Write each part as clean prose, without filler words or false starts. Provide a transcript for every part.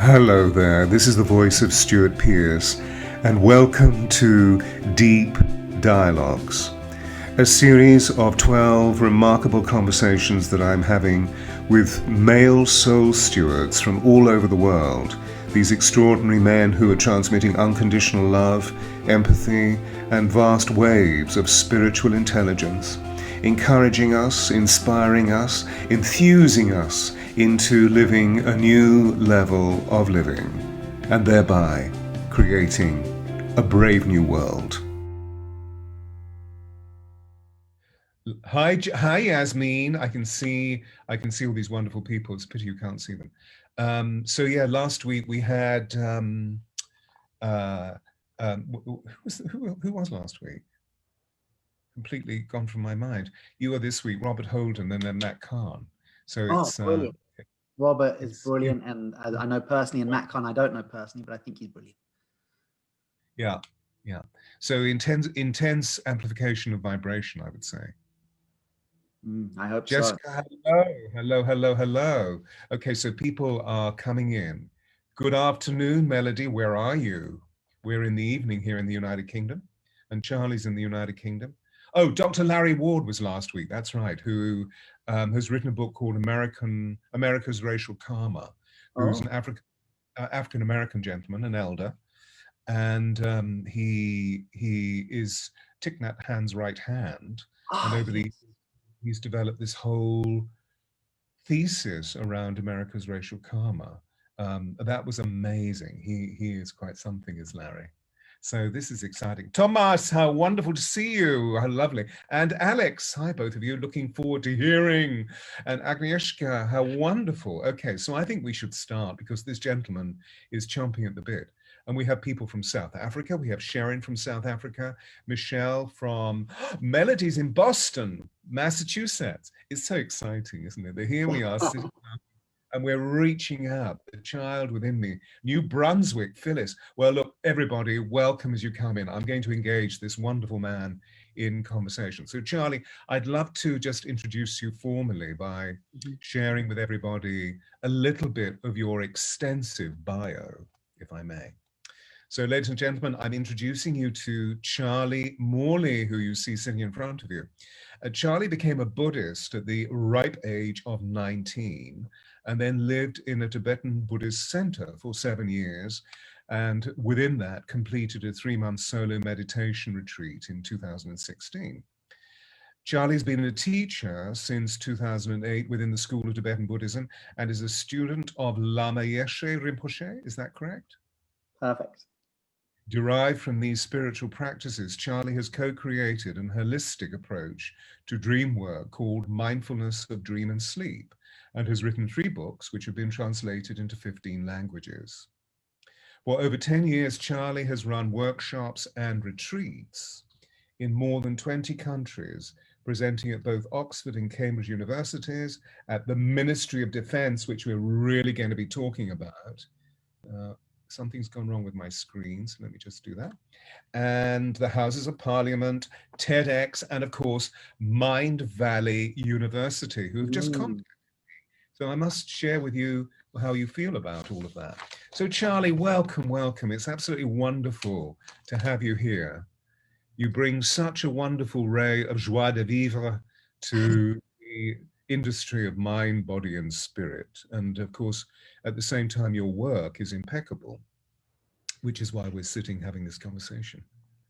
Hello there, this is the voice of Stewart Pearce, and welcome to Deep Dialogues, a series of 12 remarkable conversations that I'm having with male soul stewards from all over the world, these extraordinary men who are transmitting unconditional love, empathy, and vast waves of spiritual intelligence, encouraging us, inspiring us, enthusing us into living a new level of living, and thereby creating a brave new world. Hi, Yasmin. I can see all these wonderful people. It's a pity you can't see them. So yeah, last week we had who was last week? Completely gone from my mind. You were this week, Robert Holden, and then Matt Kahn. So it's brilliant. Robert is brilliant, and I know personally, and Matt Kahn I don't know personally, but I think he's brilliant. Yeah. So intense amplification of vibration, I would say. I hope Jessica, so. hello. Okay, so people are coming in. Good afternoon, Melody. Where are you? We're in the evening here in the United Kingdom, and Charlie's in the United Kingdom. Oh, Dr. Larry Ward was last week. That's right. Who has written a book called America's Racial Karma. Who's an African American gentleman, an elder, and he is Thich Nhat Hanh's right hand, and over the he's developed this whole thesis around America's racial karma. That was amazing. He is quite something, is Larry. So this is exciting. Thomas, how wonderful to see you. How lovely. And Alex, hi, both of you. Looking forward to hearing. And Agnieszka, how wonderful. Okay, so I think we should start because this gentleman is chomping at the bit. And we have people from South Africa. We have Sharon from South Africa, Michelle from Melody's in Boston, Massachusetts. It's so exciting, isn't it? Here we are sitting down and we're reaching out, the child within me. New Brunswick, Phyllis. Well, look, everybody, welcome as you come in. I'm going to engage this wonderful man in conversation. So Charlie, I'd love to just introduce you formally by sharing with everybody a little bit of your extensive bio, if I may. So ladies and gentlemen, I'm introducing you to Charlie Morley, who you see sitting in front of you. Charlie became a Buddhist at the ripe age of 19 and then lived in a Tibetan Buddhist center for 7 years. And within that, completed a 3-month solo meditation retreat in 2016. Charlie's been a teacher since 2008 within the School of Tibetan Buddhism and is a student of Lama Yeshe Rinpoche. Is that correct? Perfect. Derived from these spiritual practices, Charlie has co-created an holistic approach to dream work called Mindfulness of Dream and Sleep, and has written 3 books which have been translated into 15 languages. For over 10 years, Charlie has run workshops and retreats in more than 20 countries, presenting at both Oxford and Cambridge universities, at the Ministry of Defense, which we're really going to be talking about. Something's gone wrong with my screen, so let me just do that. And the Houses of Parliament, TEDx, and of course, Mind Valley University, who have just contacted me. So I must share with you how you feel about all of that. So Charlie, welcome. It's absolutely wonderful to have you here. You bring such a wonderful ray of joie de vivre to the industry of mind, body, and spirit. And of course, at the same time, your work is impeccable, which is why we're sitting having this conversation.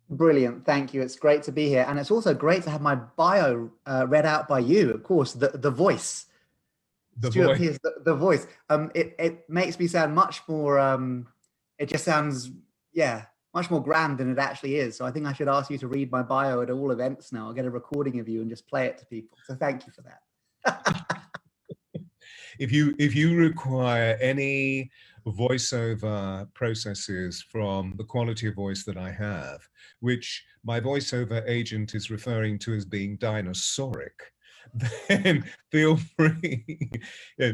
Brilliant. Thank you. It's great to be here. And it's also great to have my bio read out by you, of course, the voice. Stewart Pearce, the voice. It makes me sound much more, it just sounds, much more grand than it actually is. So I think I should ask you to read my bio at all events now. I'll get a recording of you and just play it to people. So thank you for that. If you require any voiceover processes from the quality of voice that I have, which my voiceover agent is referring to as being dinosauric, then feel free.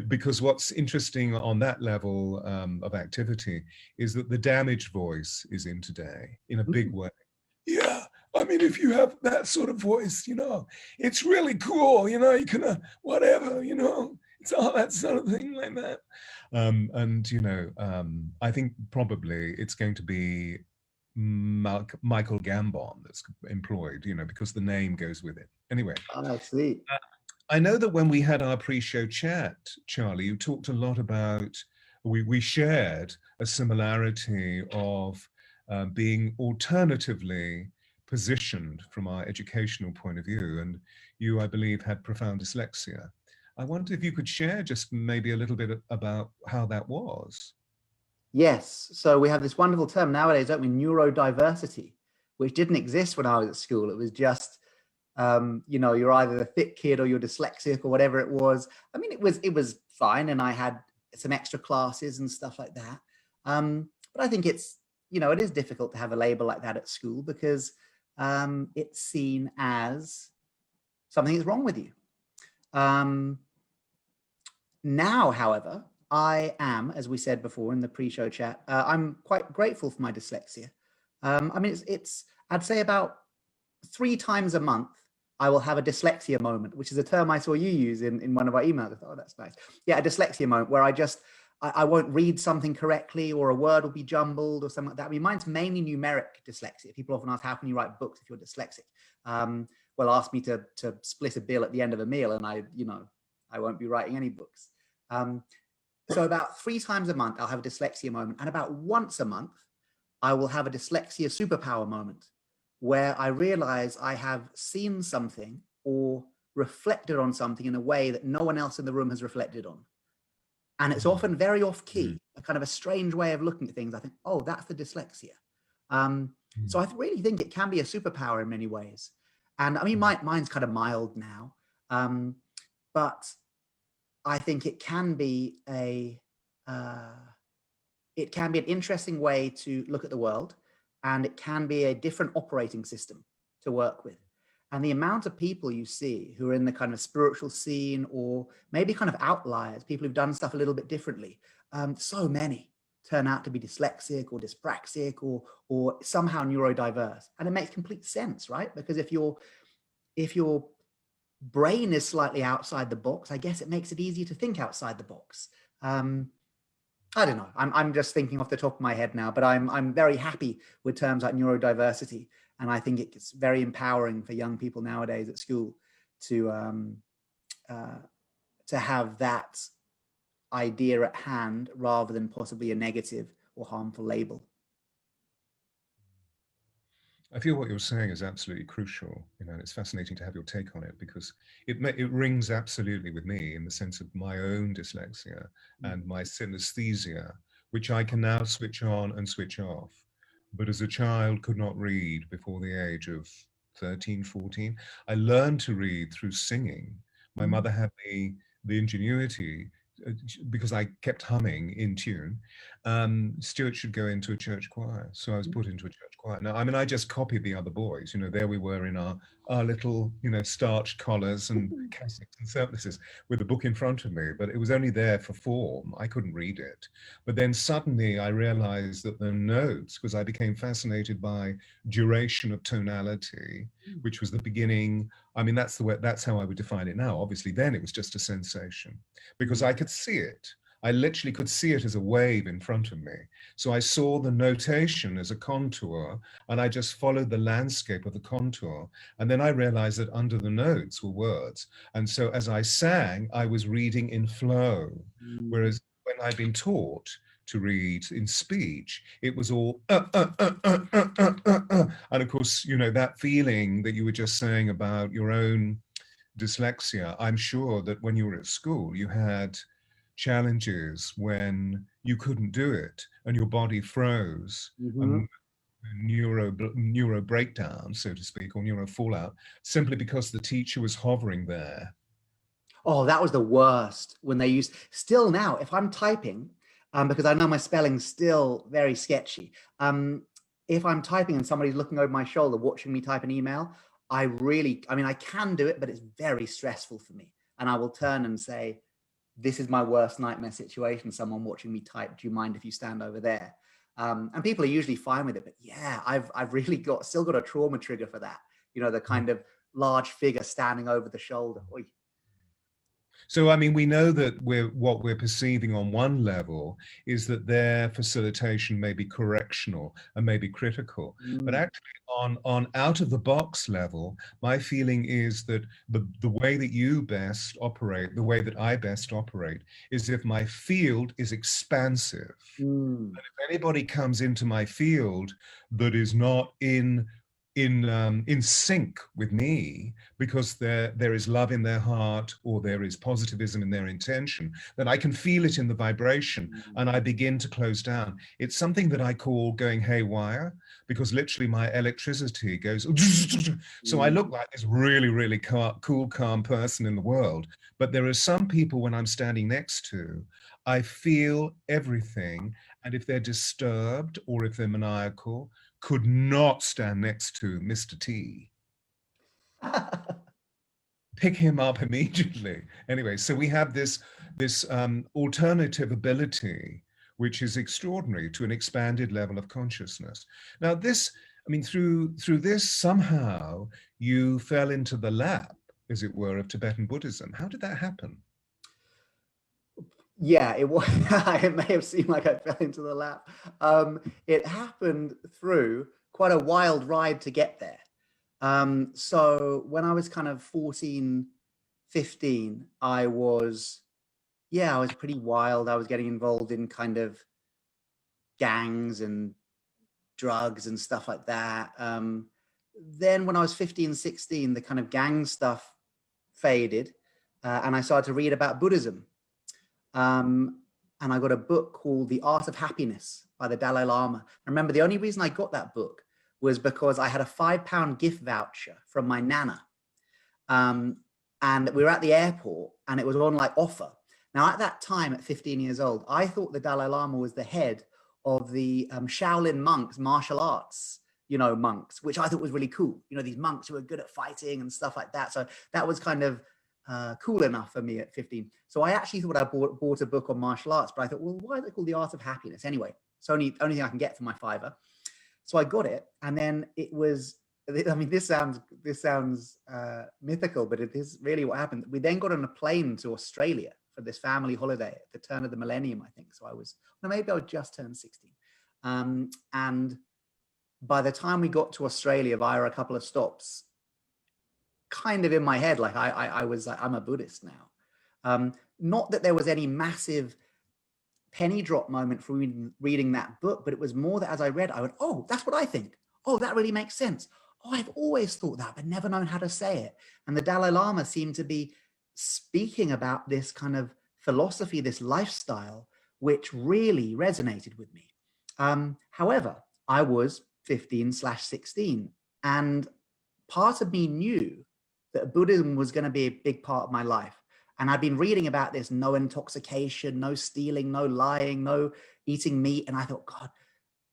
Because what's interesting on that level of activity is that the damaged voice is in today in a big way. Yeah, I mean, if you have that sort of voice, it's really cool, you can, whatever, It's all that sort of thing like that. And, you know, I think probably it's going to be Michael Gambon that's employed, you know, because the name goes with it. Anyway. I see. I know that when we had our pre-show chat, Charlie, you talked a lot about, we shared a similarity of being alternatively positioned from our educational point of view. And you, I believe, had profound dyslexia. I wonder if you could share just maybe a little bit about how that was. Yes. So we have this wonderful term nowadays, don't we? Neurodiversity, which didn't exist when I was at school. It was just, you know, you're either the thick kid or you're dyslexic or whatever it was. I mean, it was fine. And I had some extra classes and stuff like that. But I think it's, you know, it is difficult to have a label like that at school because it's seen as something that's wrong with you. Now, however, I am, as we said before in the pre-show chat, I'm quite grateful for my dyslexia. I mean, it's I'd say about 3 times a month, I will have a dyslexia moment, which is a term I saw you use in one of our emails. I thought, oh, that's nice. Yeah, a dyslexia moment where I won't read something correctly or a word will be jumbled or something like that. I mean, mine's mainly numeric dyslexia. People often ask, how can you write books if you're dyslexic? Well, ask me to split a bill at the end of a meal and I won't be writing any books. So about 3 times a month, I'll have a dyslexia moment. And about once a month, I will have a dyslexia superpower moment where I realize I have seen something or reflected on something in a way that no one else in the room has reflected on. And it's often very off key, a kind of a strange way of looking at things. I think, oh, that's the dyslexia. So I really think it can be a superpower in many ways. And I mean, mine's kind of mild now, but I think it can be an interesting way to look at the world, and it can be a different operating system to work with. And the amount of people you see who are in the kind of spiritual scene or maybe kind of outliers, people who've done stuff a little bit differently, so many turn out to be dyslexic or dyspraxic or somehow neurodiverse. And it makes complete sense, right? Because if your brain is slightly outside the box, I guess it makes it easier to think outside the box. I don't know. I'm just thinking off the top of my head now, but I'm very happy with terms like neurodiversity, and I think it's very empowering for young people nowadays at school to have that idea at hand rather than possibly a negative or harmful label. I feel what you're saying is absolutely crucial, you know, and it's fascinating to have your take on it because it rings absolutely with me in the sense of my own dyslexia and my synesthesia, which I can now switch on and switch off. But as a child, could not read before the age of 13, 14. I learned to read through singing. My mother had the ingenuity, because I kept humming in tune, Stewart should go into a church choir. So I was put into a church choir. Now, I mean, I just copied the other boys. You know, there we were in our little, you know, starched collars and cassocks and surplices with a book in front of me. But it was only there for form. I couldn't read it. But then suddenly I realized that the notes, because I became fascinated by duration of tonality, which was the beginning. I mean, that's how I would define it now. Obviously, then it was just a sensation because I could see it. I literally could see it as a wave in front of me. So I saw the notation as a contour, and I just followed the landscape of the contour. And then I realized that under the notes were words. And so as I sang, I was reading in flow. Whereas when I'd been taught to read in speech, it was all and of course, you know, that feeling that you were just saying about your own dyslexia, I'm sure that when you were at school, you had challenges when you couldn't do it and your body froze, and neuro breakdown, so to speak, or neuro fallout, simply because the teacher was hovering there. Oh, that was the worst when they used, still now, if I'm typing, because I know my spelling's still very sketchy. If I'm typing and somebody's looking over my shoulder, watching me type an email, I mean, I can do it, but it's very stressful for me. And I will turn and say, this is my worst nightmare situation. Someone watching me type, do you mind if you stand over there? And people are usually fine with it, but yeah, I've really still got a trauma trigger for that. You know, the kind of large figure standing over the shoulder. Oy. So, I mean, we know that what we're perceiving on one level is that their facilitation may be correctional and may be critical. But actually, on out of the box level, my feeling is that the way that you best operate, the way that I best operate, is if my field is expansive. And if anybody comes into my field that is not in sync with me, because there is love in their heart or there is positivism in their intention, then I can feel it in the vibration and I begin to close down. It's something that I call going haywire, because literally my electricity goes so I look like this really, really cool, calm person in the world. But there are some people when I'm standing next to, I feel everything, and if they're disturbed or if they're maniacal, could not stand next to Mr. T. Pick him up immediately. Anyway, so we have this alternative ability, which is extraordinary, to an expanded level of consciousness. Now, this, I mean, through this, somehow you fell into the lap, as it were, of Tibetan Buddhism. How did that happen? Yeah, it was. It may have seemed like I fell into the lap. It happened through quite a wild ride to get there. So when I was kind of 14, 15, I was pretty wild. I was getting involved in kind of gangs and drugs and stuff like that. Then when I was 15, 16, the kind of gang stuff faded, and I started to read about Buddhism. And I got a book called The Art of Happiness by the Dalai Lama. I remember the only reason I got that book was because I had a £5 gift voucher from my nana. And we were at the airport and it was on like offer. Now at that time, at 15 years old, I thought the Dalai Lama was the head of the Shaolin monks, martial arts, monks, which I thought was really cool. These monks who are good at fighting and stuff like that. So that was kind of cool enough for me at 15. So I actually thought I bought a book on martial arts, but I thought, well, why is it called The Art of Happiness? Anyway, it's only thing I can get for my £5. So I got it, and then it was, I mean, this sounds mythical, but it is really what happened. We then got on a plane to Australia for this family holiday at the turn of the millennium, I think. So maybe I was just turned 16. And by the time we got to Australia via a couple of stops, kind of in my head, like I was like, I'm a Buddhist now. Not that there was any massive penny drop moment for reading that book, but it was more that as I read, I went, oh, that's what I think. Oh, that really makes sense. Oh, I've always thought that, but never known how to say it. And the Dalai Lama seemed to be speaking about this kind of philosophy, this lifestyle, which really resonated with me. However, I was 15/16, and part of me knew that Buddhism was going to be a big part of my life. And I'd been reading about this, no intoxication, no stealing, no lying, no eating meat. And I thought, God,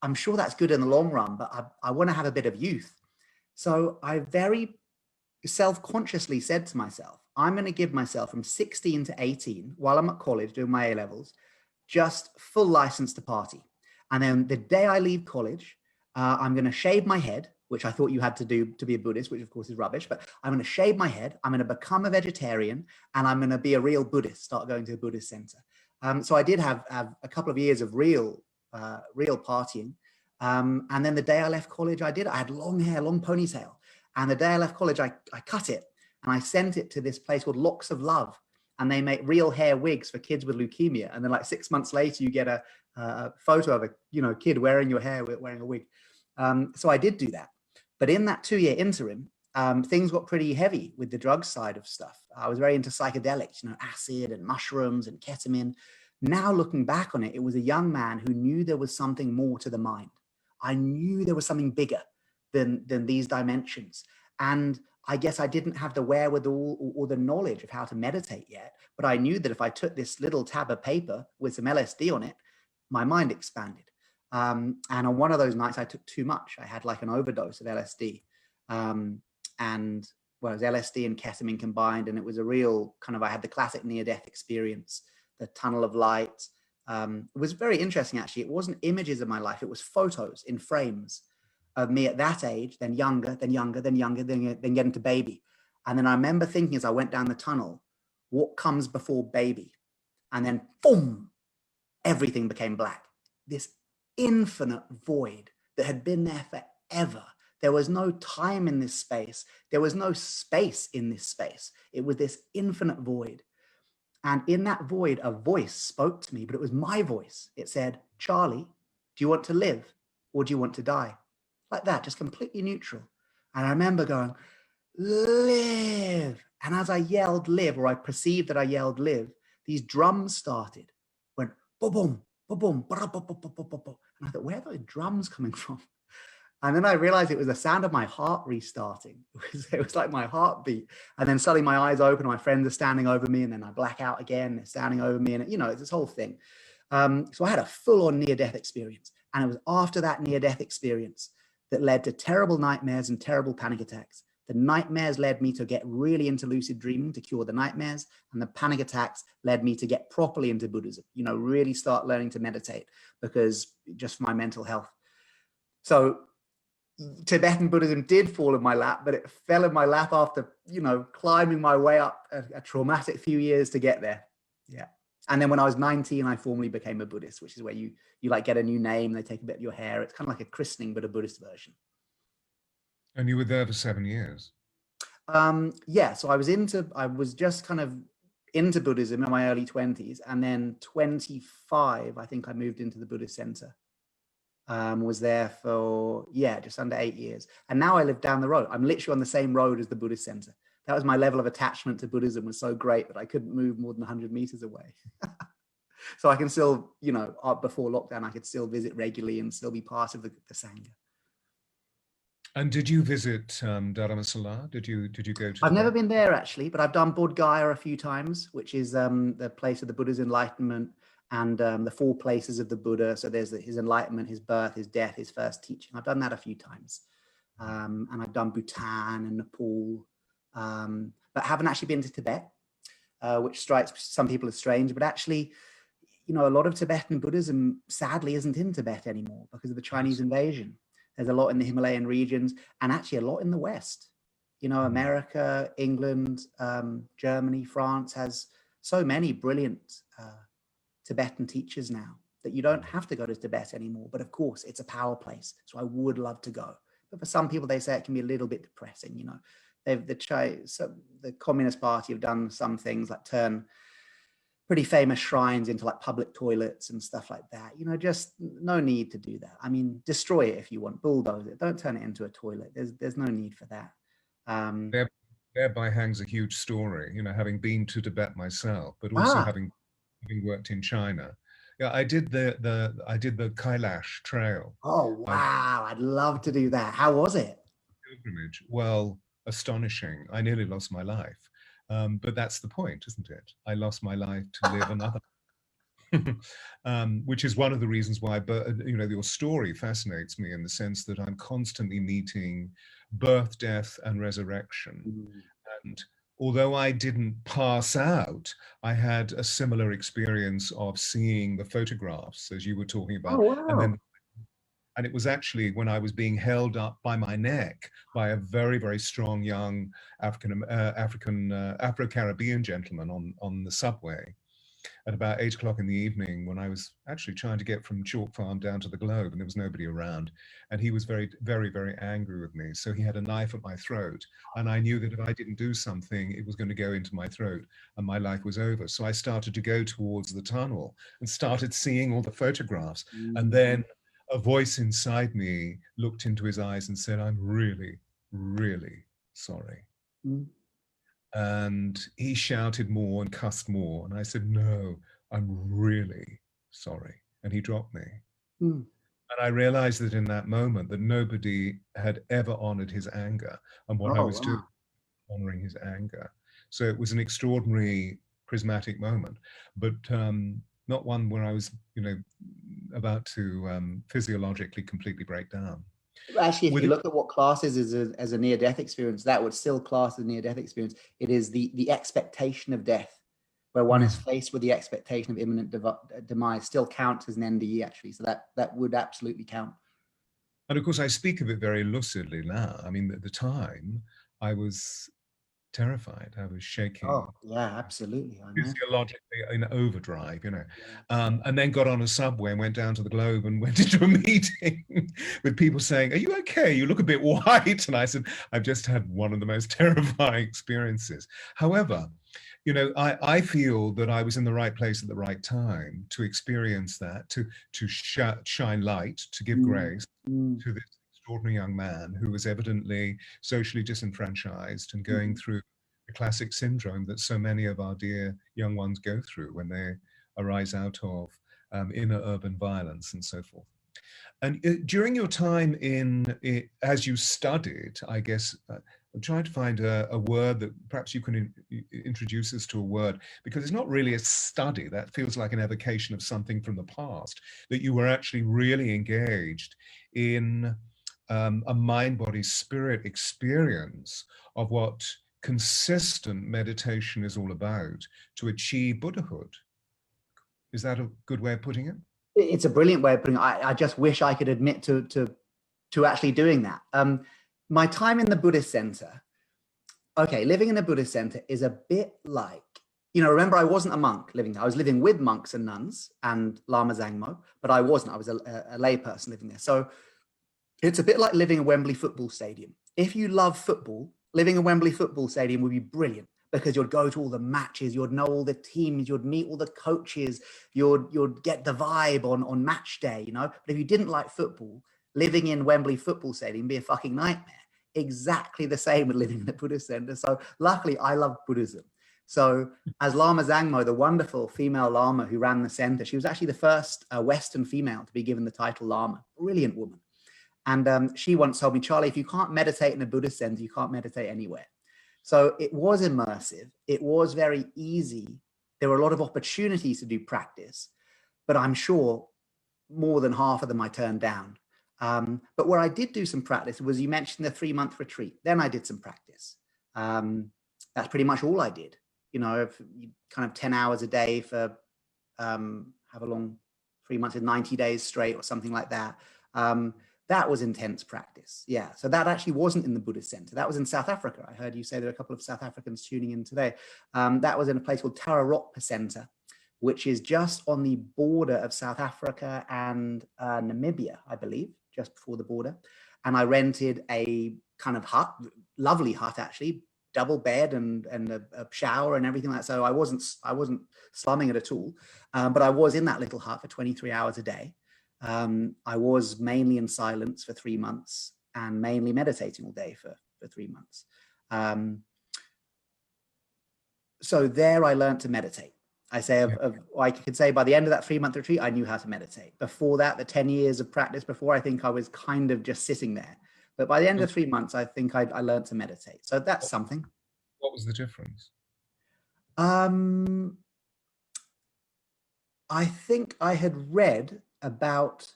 I'm sure that's good in the long run, but I want to have a bit of youth. So I very self-consciously said to myself, I'm going to give myself from 16 to 18, while I'm at college doing my A-levels, just full license to party. And then the day I leave college, I'm going to shave my head, which I thought you had to do to be a Buddhist, which of course is rubbish, but I'm going to shave my head, I'm going to become a vegetarian, and I'm going to be a real Buddhist, start going to a Buddhist center. So I did have a couple of years of real partying. And then the day I left college, I had long hair, long ponytail. And the day I left college, I cut it and I sent it to this place called Locks of Love. And they make real hair wigs for kids with leukemia. And then like 6 months later, you get a photo of a kid wearing your hair, wearing a wig. So I did do that. But in that 2-year interim, things got pretty heavy with the drug side of stuff. I was very into psychedelics, acid and mushrooms and ketamine. Now looking back on it, it was a young man who knew there was something more to the mind. I knew there was something bigger than these dimensions. And I guess I didn't have the wherewithal or the knowledge of how to meditate yet, but I knew that if I took this little tab of paper with some LSD on it, my mind expanded. And on one of those nights, I took too much. I had like an overdose of LSD. And well, it was LSD and ketamine combined. And it was a real kind of, I had the classic near-death experience, the tunnel of light. It was very interesting, actually. It wasn't images of my life. It was photos in frames of me at that age, then younger, then younger, then younger, then getting to baby. And then I remember thinking as I went down the tunnel, what comes before baby? And then boom, everything became black. This infinite void that had been there forever. There was no time in this space. There was no space in this space. It was this infinite void. And in that void, a voice spoke to me, but it was my voice. It said, Charlie, do you want to live or do you want to die? Like that, just completely neutral. And I remember going, live. And as I yelled live, or I perceived that I yelled live, these drums started, went boom, boom, boom, boom, boom, boom, boom, boom, boom. And I thought, where are those drums coming from? And then I realized it was the sound of my heart restarting. It was like my heartbeat. And then suddenly my eyes open, my friends are standing over me, and then I black out again, they're standing over me, and it's this whole thing. So I had a full-on near-death experience. And it was after that near-death experience that led to terrible nightmares and terrible panic attacks. The nightmares led me to get really into lucid dreaming to cure the nightmares, and the panic attacks led me to get properly into Buddhism, really start learning to meditate, because just for my mental health. So Tibetan Buddhism did fall in my lap, but it fell in my lap after, climbing my way up a traumatic few years to get there. Yeah. And then when I was 19, I formally became a Buddhist, which is where you like get a new name, they take a bit of your hair. It's kind of like a christening, but a Buddhist version. And you were there for 7 years. Yeah. So I was just kind of into Buddhism in my early 20s. And then 25, I think I moved into the Buddhist center. Was there for, just under 8 years. And now I live down the road. I'm literally on the same road as the Buddhist center. That was my level of attachment to Buddhism was so great that I couldn't move more than 100 meters away. So I can still, before lockdown, I could still visit regularly and still be part of the Sangha. And did you visit Dharamsala? Did you go to? I've never been there actually, but I've done Bodh Gaya a few times, which is the place of the Buddha's enlightenment, and the 4 places of the Buddha. So there's his enlightenment, his birth, his death, his first teaching. I've done that a few times. And I've done Bhutan and Nepal, but haven't actually been to Tibet, which strikes some people as strange. But actually, a lot of Tibetan Buddhism sadly isn't in Tibet anymore because of the Chinese invasion. There's a lot in the Himalayan regions, and actually a lot in the West. America, England, Germany, France has so many brilliant Tibetan teachers now that you don't have to go to Tibet anymore. But of course, it's a power place. So I would love to go. But for some people, they say it can be a little bit depressing. The Communist Party have done some things like turn pretty famous shrines into like public toilets and stuff like that. Just no need to do that. I mean, destroy it if you want, bulldoze it. Don't turn it into a toilet. There's no need for that. Thereby hangs a huge story, having been to Tibet myself, but also having worked in China. Yeah, I did the Kailash Trail. Oh wow, I'd love to do that. How was it? Pilgrimage. Well, astonishing. I nearly lost my life. But that's the point, isn't it? I lost my life to live another. Which is one of the reasons why, your story fascinates me in the sense that I'm constantly meeting birth, death, and resurrection. And although I didn't pass out, I had a similar experience of seeing the photographs, as you were talking about. Oh, wow. And it was actually when I was being held up by my neck by a very, very strong young Afro-Caribbean gentleman on the subway at about 8 o'clock in the evening, when I was actually trying to get from Chalk Farm down to the Globe, and there was nobody around. And he was very, very, very angry with me. So he had a knife at my throat. And I knew that if I didn't do something, it was going to go into my throat and my life was over. So I started to go towards the tunnel and started seeing all the photographs. And then a voice inside me looked into his eyes and said, I'm really, really sorry. And he shouted more and cussed more. And I said, no, I'm really sorry. And he dropped me. And I realized that in that moment that nobody had ever honored his anger. And what I was doing, honoring his anger. So it was an extraordinary prismatic moment, but not one where I was, about to physiologically completely break down. Actually, if you look at what classes as a near-death experience, that would still class as a near-death experience. It is the expectation of death, where one is faced with the expectation of imminent demise, still counts as an NDE, actually. So that would absolutely count. And of course, I speak of it very lucidly now. I mean, at the time, I was terrified. I was shaking. Oh, yeah, absolutely. I know. Physiologically in overdrive, Yeah. and then got on a subway and went down to the Globe and went into a meeting with people saying, "Are you okay? You look a bit white." And I said, "I've just had one of the most terrifying experiences." However, I feel that I was in the right place at the right time to experience that, to shine light, to give grace to this extraordinary young man who was evidently socially disenfranchised and going through the classic syndrome that so many of our dear young ones go through when they arise out of inner urban violence and so forth. And during your time as you studied, I guess, I'm trying to find a word that perhaps you can introduce us to a word, because it's not really a study. That feels like an evocation of something from the past, that you were actually really engaged in a mind, body, spirit experience of what consistent meditation is all about to achieve Buddhahood. Is that a good way of putting it? It's a brilliant way of putting it. I just wish I could admit to actually doing that. My time in the Buddhist center, okay, living in a Buddhist center is a bit like, remember I wasn't a monk living there. I was living with monks and nuns and Lama Zangmo, but I wasn't. I was a lay person living there. So it's a bit like living in Wembley football stadium. If you love football, living in Wembley football stadium would be brilliant, because you'd go to all the matches, you'd know all the teams, you'd meet all the coaches, you'd get the vibe on match day, But if you didn't like football, living in Wembley football stadium would be a fucking nightmare. Exactly the same with living in a Buddhist center. So luckily I love Buddhism. So as Lama Zangmo, the wonderful female Lama who ran the center, she was actually the first Western female to be given the title Lama. Brilliant woman. And she once told me, Charlie, if you can't meditate in a Buddhist center, you can't meditate anywhere. So it was immersive. It was very easy. There were a lot of opportunities to do practice, but I'm sure more than half of them I turned down. But where I did do some practice was, you mentioned the 3-month retreat. Then I did some practice. That's pretty much all I did. Kind of 10 hours a day for have a long 3 months in 90 days straight or something like that. That was intense practice. Yeah. So that actually wasn't in the Buddhist center. That was in South Africa. I heard you say there are a couple of South Africans tuning in today. That was in a place called Tararokpa Center, which is just on the border of South Africa and Namibia, I believe, just before the border. And I rented a kind of hut, lovely hut, actually, double bed and a shower and everything like that. So I wasn't slumming it at all. But I was in that little hut for 23 hours a day. I was mainly in silence for 3 months and mainly meditating all day for 3 months. So there I learned to meditate. I could say by the end of that 3-month retreat, I knew how to meditate. Before that, the 10 years of practice before, I think I was kind of just sitting there. But by the end of 3 months, I think I learned to meditate. So that's something. What was the difference? I think I had read about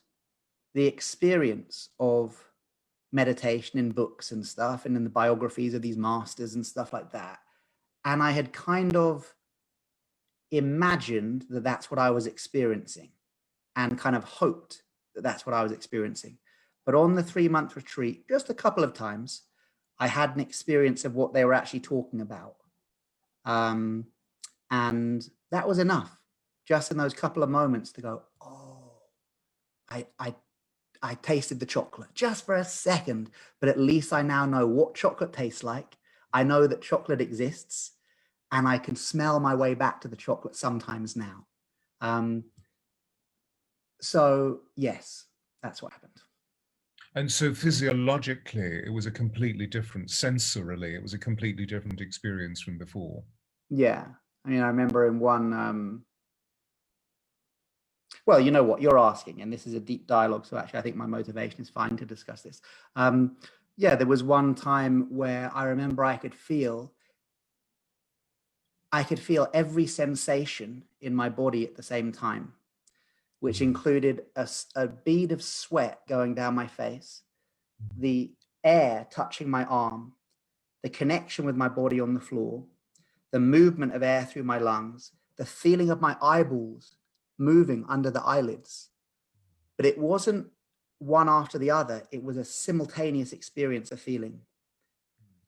the experience of meditation in books and stuff, and in the biographies of these masters and stuff like that. And I had kind of imagined that that's what I was experiencing, and kind of hoped that that's what I was experiencing. But on the 3-month retreat, just a couple of times, I had an experience of what they were actually talking about. And that was enough, just in those couple of moments, to go, oh, I tasted the chocolate just for a second, but at least I now know what chocolate tastes like. I know that chocolate exists, and I can smell my way back to the chocolate sometimes now. So yes, that's what happened. And so physiologically, it was a completely different, sensorily, it was a completely different experience from before. Yeah. I mean, I remember in one, well, you know what you're asking, and this is a deep dialogue. So actually, I think my motivation is fine to discuss this. Yeah, there was one time where I remember I could feel every sensation in my body at the same time, which included a bead of sweat going down my face, the air touching my arm, the connection with my body on the floor, the movement of air through my lungs, the feeling of my eyeballs moving under the eyelids. But it wasn't one after the other. It was a simultaneous experience of feeling.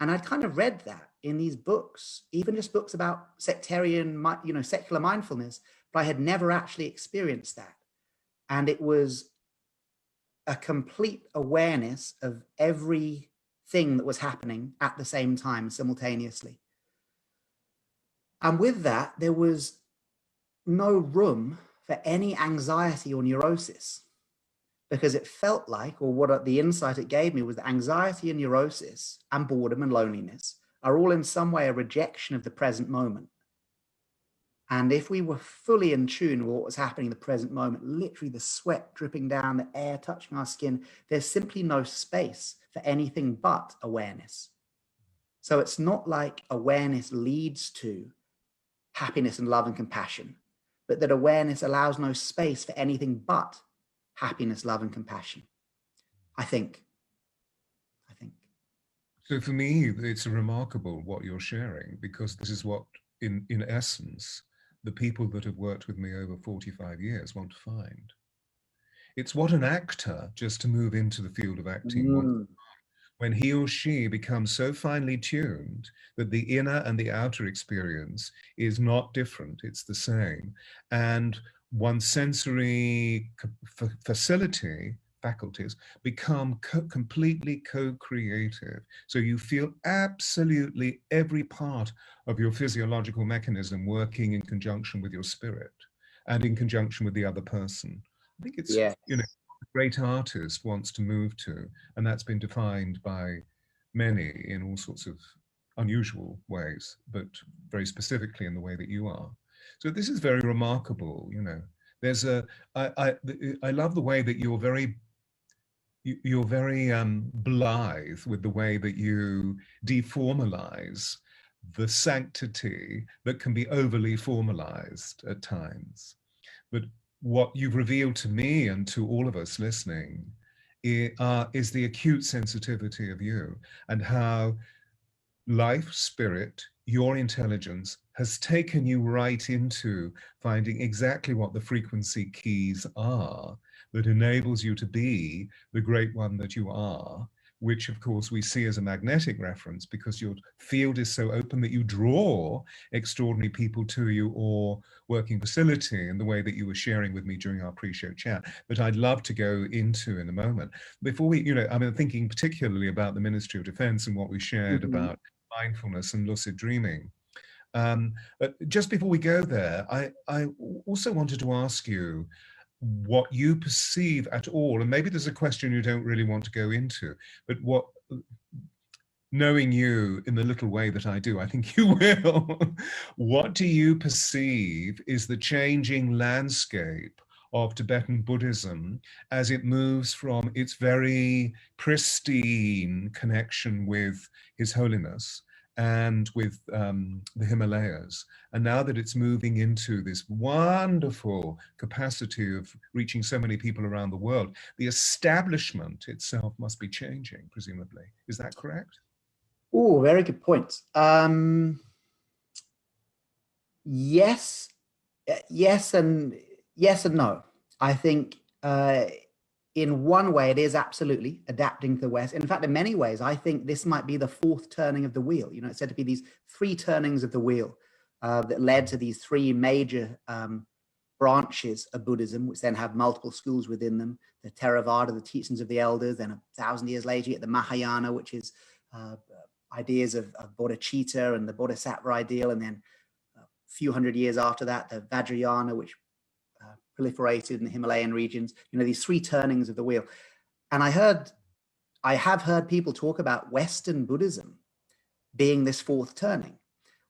And I'd kind of read that in these books, even just books about sectarian, secular mindfulness, but I had never actually experienced that. And it was a complete awareness of everything that was happening at the same time, simultaneously. And with that, there was no room for any anxiety or neurosis, because it felt like, or what the insight it gave me was that anxiety and neurosis and boredom and loneliness are all in some way a rejection of the present moment. And if we were fully in tune with what was happening in the present moment, literally the sweat dripping down, the air touching our skin, there's simply no space for anything but awareness. So it's not like awareness leads to happiness and love and compassion, but that awareness allows no space for anything but happiness, love, and compassion. I think. So for me, it's remarkable what you're sharing, because this is what, in essence, the people that have worked with me over 45 years want to find. It's what an actor, just to move into the field of acting, wants, when he or she becomes so finely tuned that the inner and the outer experience is not different, it's the same. And one's sensory faculties become completely co-creative. So you feel absolutely every part of your physiological mechanism working in conjunction with your spirit and in conjunction with the other person. I think it's, you know, a great artist wants to move to, and that's been defined by many in all sorts of unusual ways, but very specifically in the way that you are. So this is very remarkable, you know. There's I love the way that you're very blithe with the way that you deformalize the sanctity that can be overly formalized at times. But what you've revealed to me and to all of us listening is the acute sensitivity of you, and how life, spirit, your intelligence has taken you right into finding exactly what the frequency keys are that enables you to be the great one that you are, which of course we see as a magnetic reference, because your field is so open that you draw extraordinary people to you, or working facility in the way that you were sharing with me during our pre-show chat, that I'd love to go into in a moment. Before we, you know, I'm thinking particularly about the Ministry of Defense and what we shared about mindfulness and lucid dreaming. But just before we go there, I also wanted to ask you what you perceive at all, and maybe there's a question you don't really want to go into, but what, knowing you in the little way that I do, I think you will, what do you perceive is the changing landscape of Tibetan Buddhism as it moves from its very pristine connection with His Holiness and with the Himalayas, and now that it's moving into this wonderful capacity of reaching so many people around the world, the establishment itself must be changing, presumably. Is that correct? Oh, very good point. Yes and no. I think in one way it is absolutely adapting to the West. In fact, in many ways, I think this might be the fourth turning of the wheel. You know, it's said to be these three turnings of the wheel that led to these three major branches of Buddhism, which then have multiple schools within them. The Theravada, the teachings of the elders, then 1,000 years later, you get the Mahayana, which is ideas of bodhicitta and the bodhisattva ideal, and then a few hundred years after that, the Vajrayana, which proliferated in the Himalayan regions. You know, these three turnings of the wheel. And I have heard people talk about Western Buddhism being this fourth turning,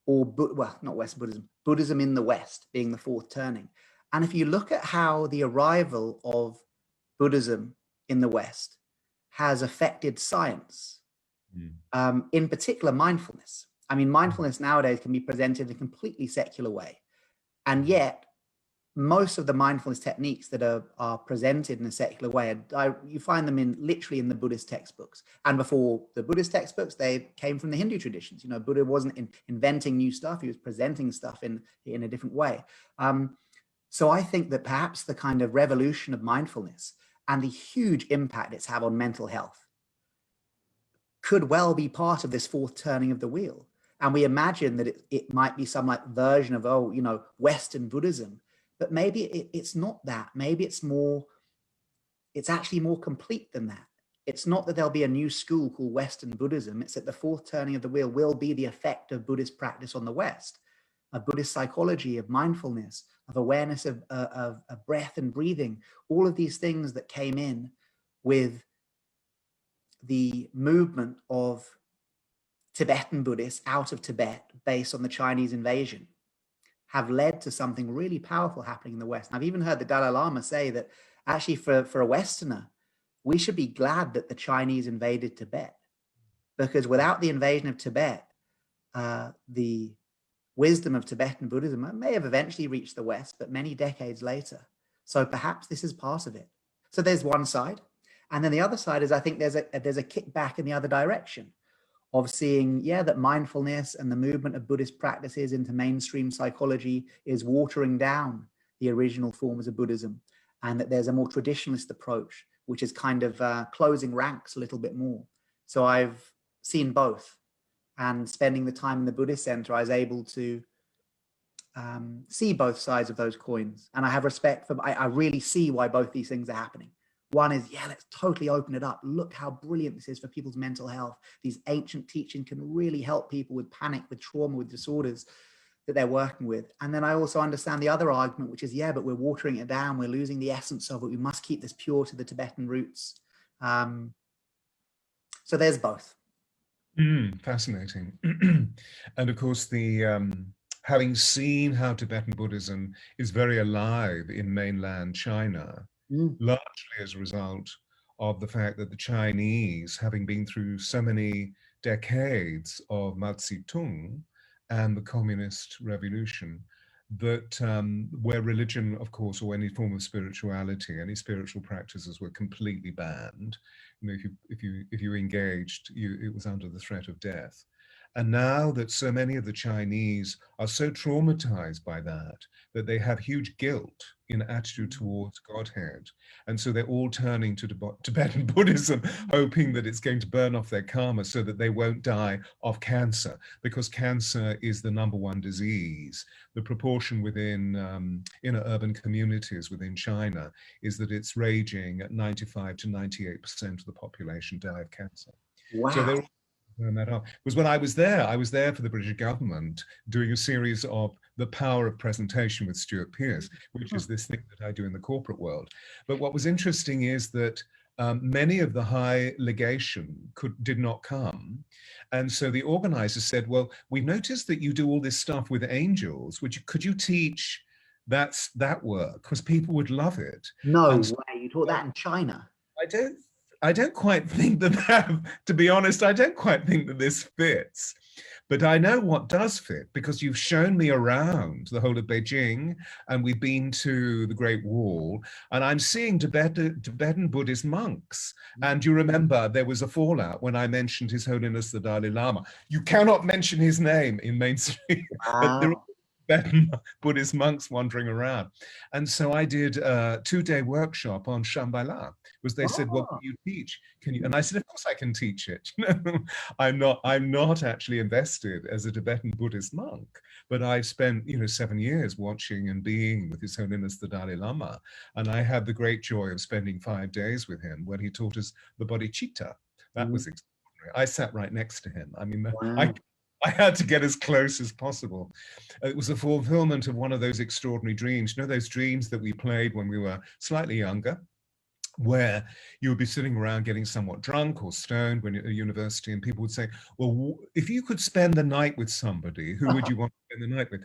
or well, not Western Buddhism, Buddhism in the West being the fourth turning. And if you look at how the arrival of Buddhism in the West has affected science, in particular mindfulness. I mean, mindfulness nowadays can be presented in a completely secular way. And yet, most of the mindfulness techniques that are presented in a secular way, you find them literally in the Buddhist textbooks. And before the Buddhist textbooks, they came from the Hindu traditions. You know, Buddha wasn't inventing new stuff. He was presenting stuff in a different way. So I think that perhaps the kind of revolution of mindfulness and the huge impact it's had on mental health could well be part of this fourth turning of the wheel. And we imagine that it might be some like version of, oh, you know, Western Buddhism, but maybe it's not that. Maybe it's actually more complete than that. It's not that there'll be a new school called Western Buddhism. It's that the fourth turning of the wheel will be the effect of Buddhist practice on the West, of Buddhist psychology, of mindfulness, of awareness of breath and breathing, all of these things that came in with the movement of Tibetan Buddhists out of Tibet based on the Chinese invasion have led to something really powerful happening in the West. And I've even heard the Dalai Lama say that actually for a Westerner, we should be glad that the Chinese invaded Tibet, because without the invasion of Tibet, the wisdom of Tibetan Buddhism may have eventually reached the West, but many decades later. So perhaps this is part of it. So there's one side. And then the other side is, I think there's a kickback in the other direction of seeing, that mindfulness and the movement of Buddhist practices into mainstream psychology is watering down the original forms of Buddhism, and that there's a more traditionalist approach, which is kind of closing ranks a little bit more. So I've seen both, and spending the time in the Buddhist center, I was able to see both sides of those coins. And I have respect for, I really see why both these things are happening. One is, let's totally open it up. Look how brilliant this is for people's mental health. These ancient teachings can really help people with panic, with trauma, with disorders that they're working with. And then I also understand the other argument, which is, but we're watering it down. We're losing the essence of it. We must keep this pure to the Tibetan roots. So there's both. Fascinating. And of course, the having seen how Tibetan Buddhism is very alive in mainland China, largely as a result of the fact that the Chinese, having been through so many decades of Mao Zedong and the communist revolution, that where religion, of course, or any form of spirituality, any spiritual practices were completely banned. You know, if you engaged, it was under the threat of death. And now that so many of the Chinese are so traumatized by that they have huge guilt in attitude towards Godhead. And so they're all turning to Tibetan Buddhism, hoping that it's going to burn off their karma so that they won't die of cancer, because cancer is the #1 disease. The proportion within inner urban communities within China is that it's raging at 95 to 98% of the population die of cancer. Wow. So they're that up. Was when I was there for the British government doing a series of The Power of Presentation with Stewart Pearce, which is this thing that I do in the corporate world. But what was interesting is that many of the high legation did not come. And so the organizers said, well, we've noticed that you do all this stuff with angels. Could you teach that work? Because people would love it. No way. You taught that in China? I don't quite think that, to be honest, I don't quite think that this fits. But I know what does fit, because you've shown me around the whole of Beijing, and we've been to the Great Wall, and I'm seeing Tibetan Buddhist monks. And you remember there was a fallout when I mentioned His Holiness the Dalai Lama. You cannot mention his name in mainstream, but there are Tibetan Buddhist monks wandering around. And so I did a 2-day workshop on Shambhala, because they said, well, can you teach? Can you? And I said, of course I can teach it. I'm not actually invested as a Tibetan Buddhist monk, but I've spent 7 years watching and being with His Holiness the Dalai Lama. And I had the great joy of spending 5 days with him when he taught us the bodhicitta. That was extraordinary. I sat right next to him. I mean, I had to get as close as possible. It was a fulfillment of one of those extraordinary dreams. Those dreams that we played when we were slightly younger, where you would be sitting around getting somewhat drunk or stoned when you're at university, and people would say, well, if you could spend the night with somebody, who would you want to spend the night with?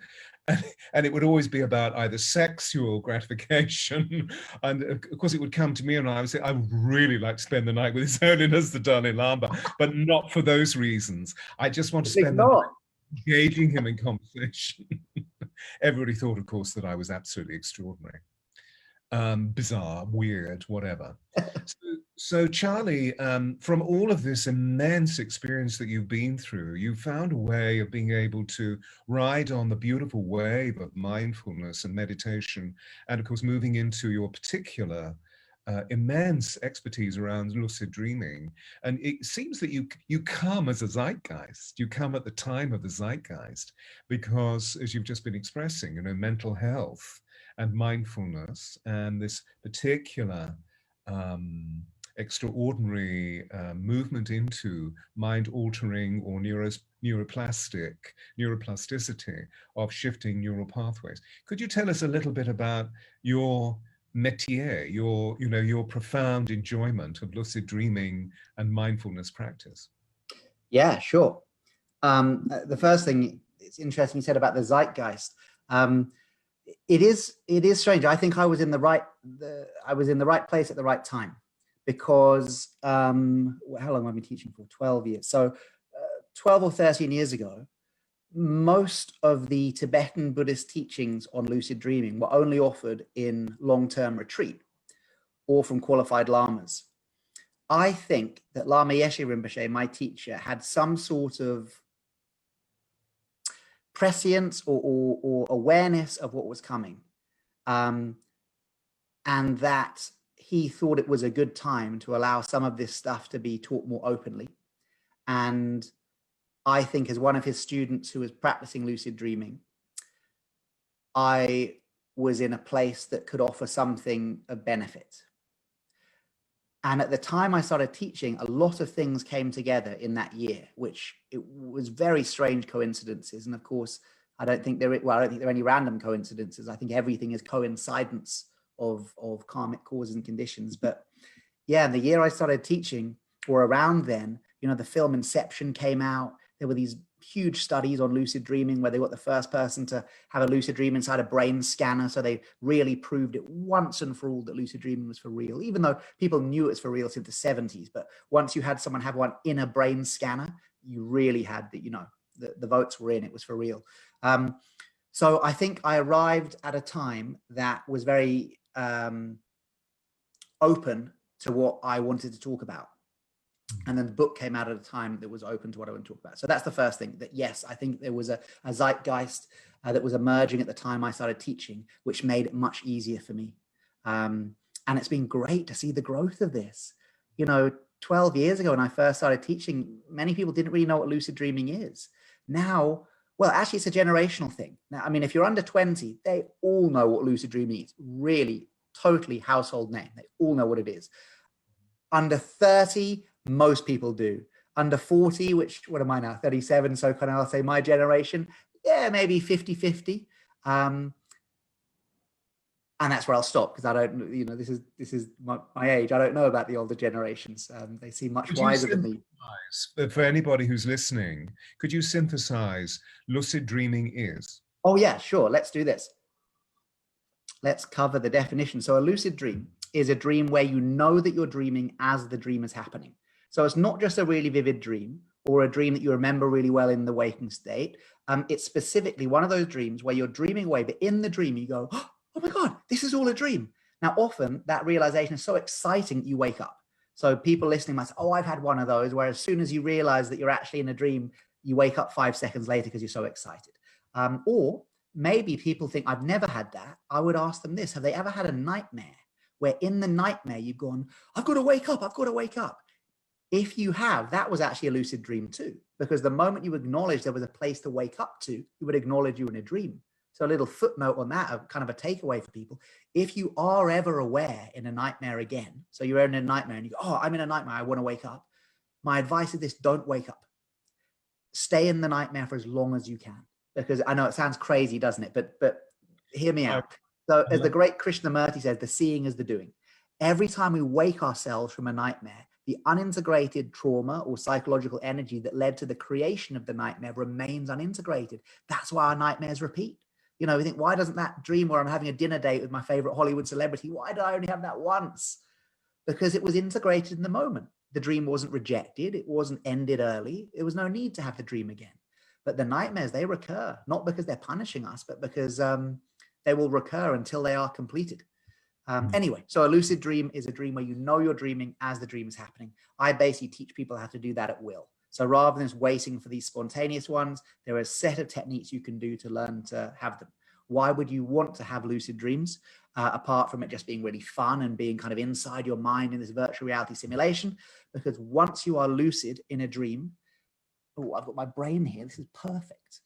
And it would always be about either sexual gratification, and of course it would come to me and I would say, I would really like to spend the night with His Holiness the Dalai Lama, but not for those reasons. I just want to spend the night engaging him in conversation. Everybody thought, of course, that I was absolutely extraordinary. Bizarre, weird, whatever. So Charlie, from all of this immense experience that you've been through, you found a way of being able to ride on the beautiful wave of mindfulness and meditation, and of course moving into your particular immense expertise around lucid dreaming, and it seems that you come as a zeitgeist. You come at the time of the zeitgeist because, as you've just been expressing, mental health and mindfulness and this particular extraordinary movement into mind-altering or neuroplasticity of shifting neural pathways. Could you tell us a little bit about your métier, your profound enjoyment of lucid dreaming and mindfulness practice? Yeah, sure. The first thing, it's interesting you said about the zeitgeist. It is strange. I think I was in the right place at the right time, because how long have I been teaching for? 12 years. So 12 or 13 years ago, most of the Tibetan Buddhist teachings on lucid dreaming were only offered in long-term retreat or from qualified lamas. I think that Lama Yeshe Rinpoche, my teacher, had some sort of prescience or awareness of what was coming, and that he thought it was a good time to allow some of this stuff to be taught more openly. And I think, as one of his students who was practicing lucid dreaming, I was in a place that could offer something of benefit. And at the time I started teaching, a lot of things came together in that year, which it was very strange coincidences. And of course, I don't think there are any random coincidences. I think everything is coincidence of karmic causes and conditions. But yeah, the year I started teaching, or around then, the film Inception came out. There were these huge studies on lucid dreaming where they got the first person to have a lucid dream inside a brain scanner. So they really proved it once and for all that lucid dreaming was for real, even though people knew it was for real since the 70s. But once you had someone have one in a brain scanner, you really had the votes were in, it was for real. So I think I arrived at a time that was very open to what I wanted to talk about. And then the book came out at a time that was open to what I want to talk about. So that's the first thing, that yes, I think there was a zeitgeist that was emerging at the time I started teaching, which made it much easier for me. And it's been great to see the growth of this. 12 years ago when I first started teaching, many people didn't really know what lucid dreaming is. Now, well, actually it's a generational thing. Now, I mean, if you're under 20, they all know what lucid dreaming is. Really, totally household name. They all know what it is. Under 30, most people do. Under 40, which, what am I now, 37, so kind of, I'll say my generation, yeah, maybe 50-50. And that's where I'll stop, because I don't, this is my age. I don't know about the older generations. They seem much wiser than me. For anybody who's listening, could you synthesize lucid dreaming is? Oh yeah, sure. Let's do this. Let's cover the definition. So a lucid dream is a dream where you know that you're dreaming as the dream is happening. So it's not just a really vivid dream or a dream that you remember really well in the waking state. It's specifically one of those dreams where you're dreaming away, but in the dream you go, oh my God, this is all a dream. Now, often that realization is so exciting that you wake up. So people listening might say, oh, I've had one of those, where as soon as you realize that you're actually in a dream, you wake up 5 seconds later because you're so excited. Or maybe people think, I've never had that. I would ask them this: have they ever had a nightmare where in the nightmare you've gone, I've got to wake up, I've got to wake up? If you have, that was actually a lucid dream too, because the moment you acknowledge there was a place to wake up to, you would acknowledge you were in a dream. So a little footnote on that, kind of a takeaway for people. If you are ever aware in a nightmare again, so you're in a nightmare and you go, oh, I'm in a nightmare, I want to wake up. My advice is this: don't wake up. Stay in the nightmare for as long as you can. Because I know it sounds crazy, doesn't it? But hear me out. So as the great Krishnamurti says, the seeing is the doing. Every time we wake ourselves from a nightmare, the unintegrated trauma or psychological energy that led to the creation of the nightmare remains unintegrated. That's why our nightmares repeat. We think, why doesn't that dream where I'm having a dinner date with my favorite Hollywood celebrity, why did I only have that once? Because it was integrated in the moment. The dream wasn't rejected. It wasn't ended early. There was no need to have the dream again. But the nightmares, they recur, not because they're punishing us, but because they will recur until they are completed. Anyway, so a lucid dream is a dream where you know you're dreaming as the dream is happening. I basically teach people how to do that at will. So rather than just waiting for these spontaneous ones, there are a set of techniques you can do to learn to have them. Why would you want to have lucid dreams? Apart from it just being really fun and being kind of inside your mind in this virtual reality simulation? Because once you are lucid in a dream, oh, I've got my brain here, this is perfect.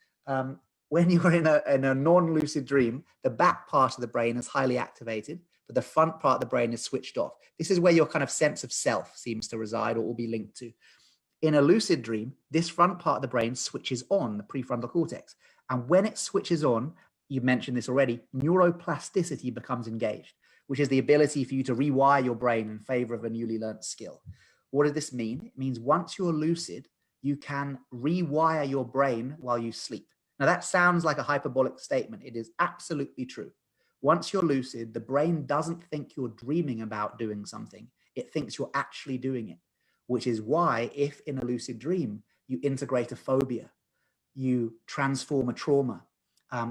When you're in a non-lucid dream, the back part of the brain is highly activated, but the front part of the brain is switched off. This is where your kind of sense of self seems to reside or will be linked to. In a lucid dream, this front part of the brain switches on, the prefrontal cortex. And when it switches on, you mentioned this already, neuroplasticity becomes engaged, which is the ability for you to rewire your brain in favor of a newly learned skill. What does this mean? It means once you're lucid, you can rewire your brain while you sleep. Now that sounds like a hyperbolic statement. It is absolutely true. Once you're lucid, the brain doesn't think you're dreaming about doing something. It thinks you're actually doing it, which is why if in a lucid dream, you integrate a phobia, you transform a trauma,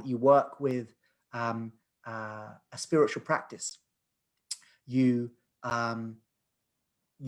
you work with a spiritual practice, you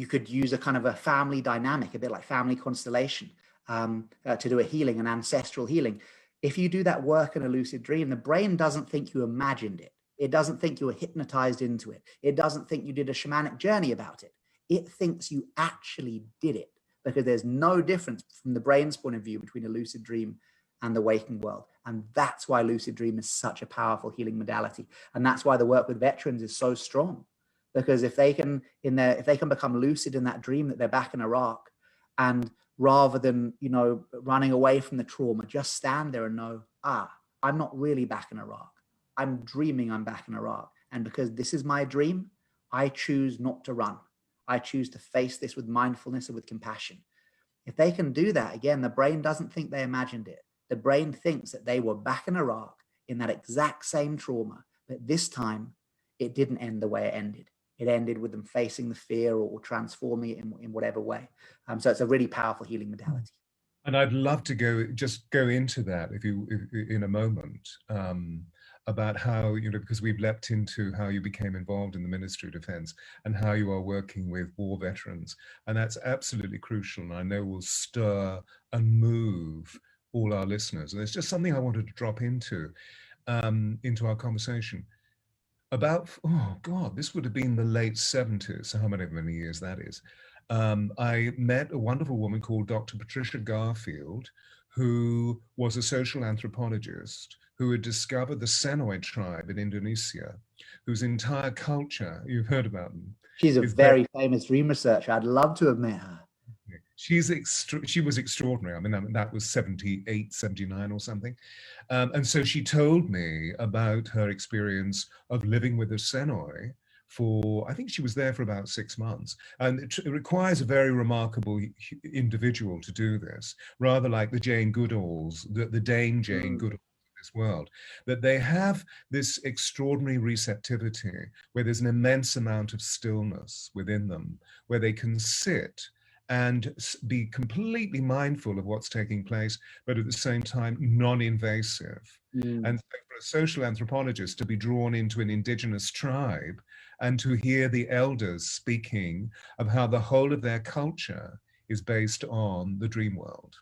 could use a kind of a family dynamic, a bit like family constellation, to do a healing, an ancestral healing. If you do that work in a lucid dream, the brain doesn't think you imagined it. It doesn't think you were hypnotized into it. It doesn't think you did a shamanic journey about it. It thinks you actually did it, because there's no difference from the brain's point of view between a lucid dream and the waking world. And that's why lucid dream is such a powerful healing modality. And that's why the work with veterans is so strong, because if they can become lucid in that dream that they're back in Iraq, and rather than, running away from the trauma, just stand there and know, I'm not really back in Iraq. I'm dreaming I'm back in Iraq. And because this is my dream, I choose not to run. I choose to face this with mindfulness and with compassion. If they can do that, again, the brain doesn't think they imagined it. The brain thinks that they were back in Iraq in that exact same trauma, but this time it didn't end the way it ended. It ended with them facing the fear or transforming it in whatever way. So it's a really powerful healing modality. And I'd love to go into that if in a moment, about how, because we've leapt into how you became involved in the Ministry of Defense and how you are working with war veterans. And that's absolutely crucial. And I know will stir and move all our listeners. And there's just something I wanted to drop into our conversation about, oh God, this would have been the late 70s, so how many years that is. I met a wonderful woman called Dr. Patricia Garfield, who was a social anthropologist who had discovered the Senoi tribe in Indonesia, whose entire culture, you've heard about them. She's a very famous dream researcher. I'd love to have met her. She was extraordinary. I mean, that was 78, 79 or something. And so she told me about her experience of living with a Senoi for, I think she was there for about 6 months. And it requires a very remarkable individual to do this, rather like the Jane Goodalls, the Dane Jane Goodall of this world, that they have this extraordinary receptivity where there's an immense amount of stillness within them, where they can sit and be completely mindful of what's taking place, but at the same time, non-invasive. And so for a social anthropologist to be drawn into an indigenous tribe and to hear the elders speaking of how the whole of their culture is based on the dream world.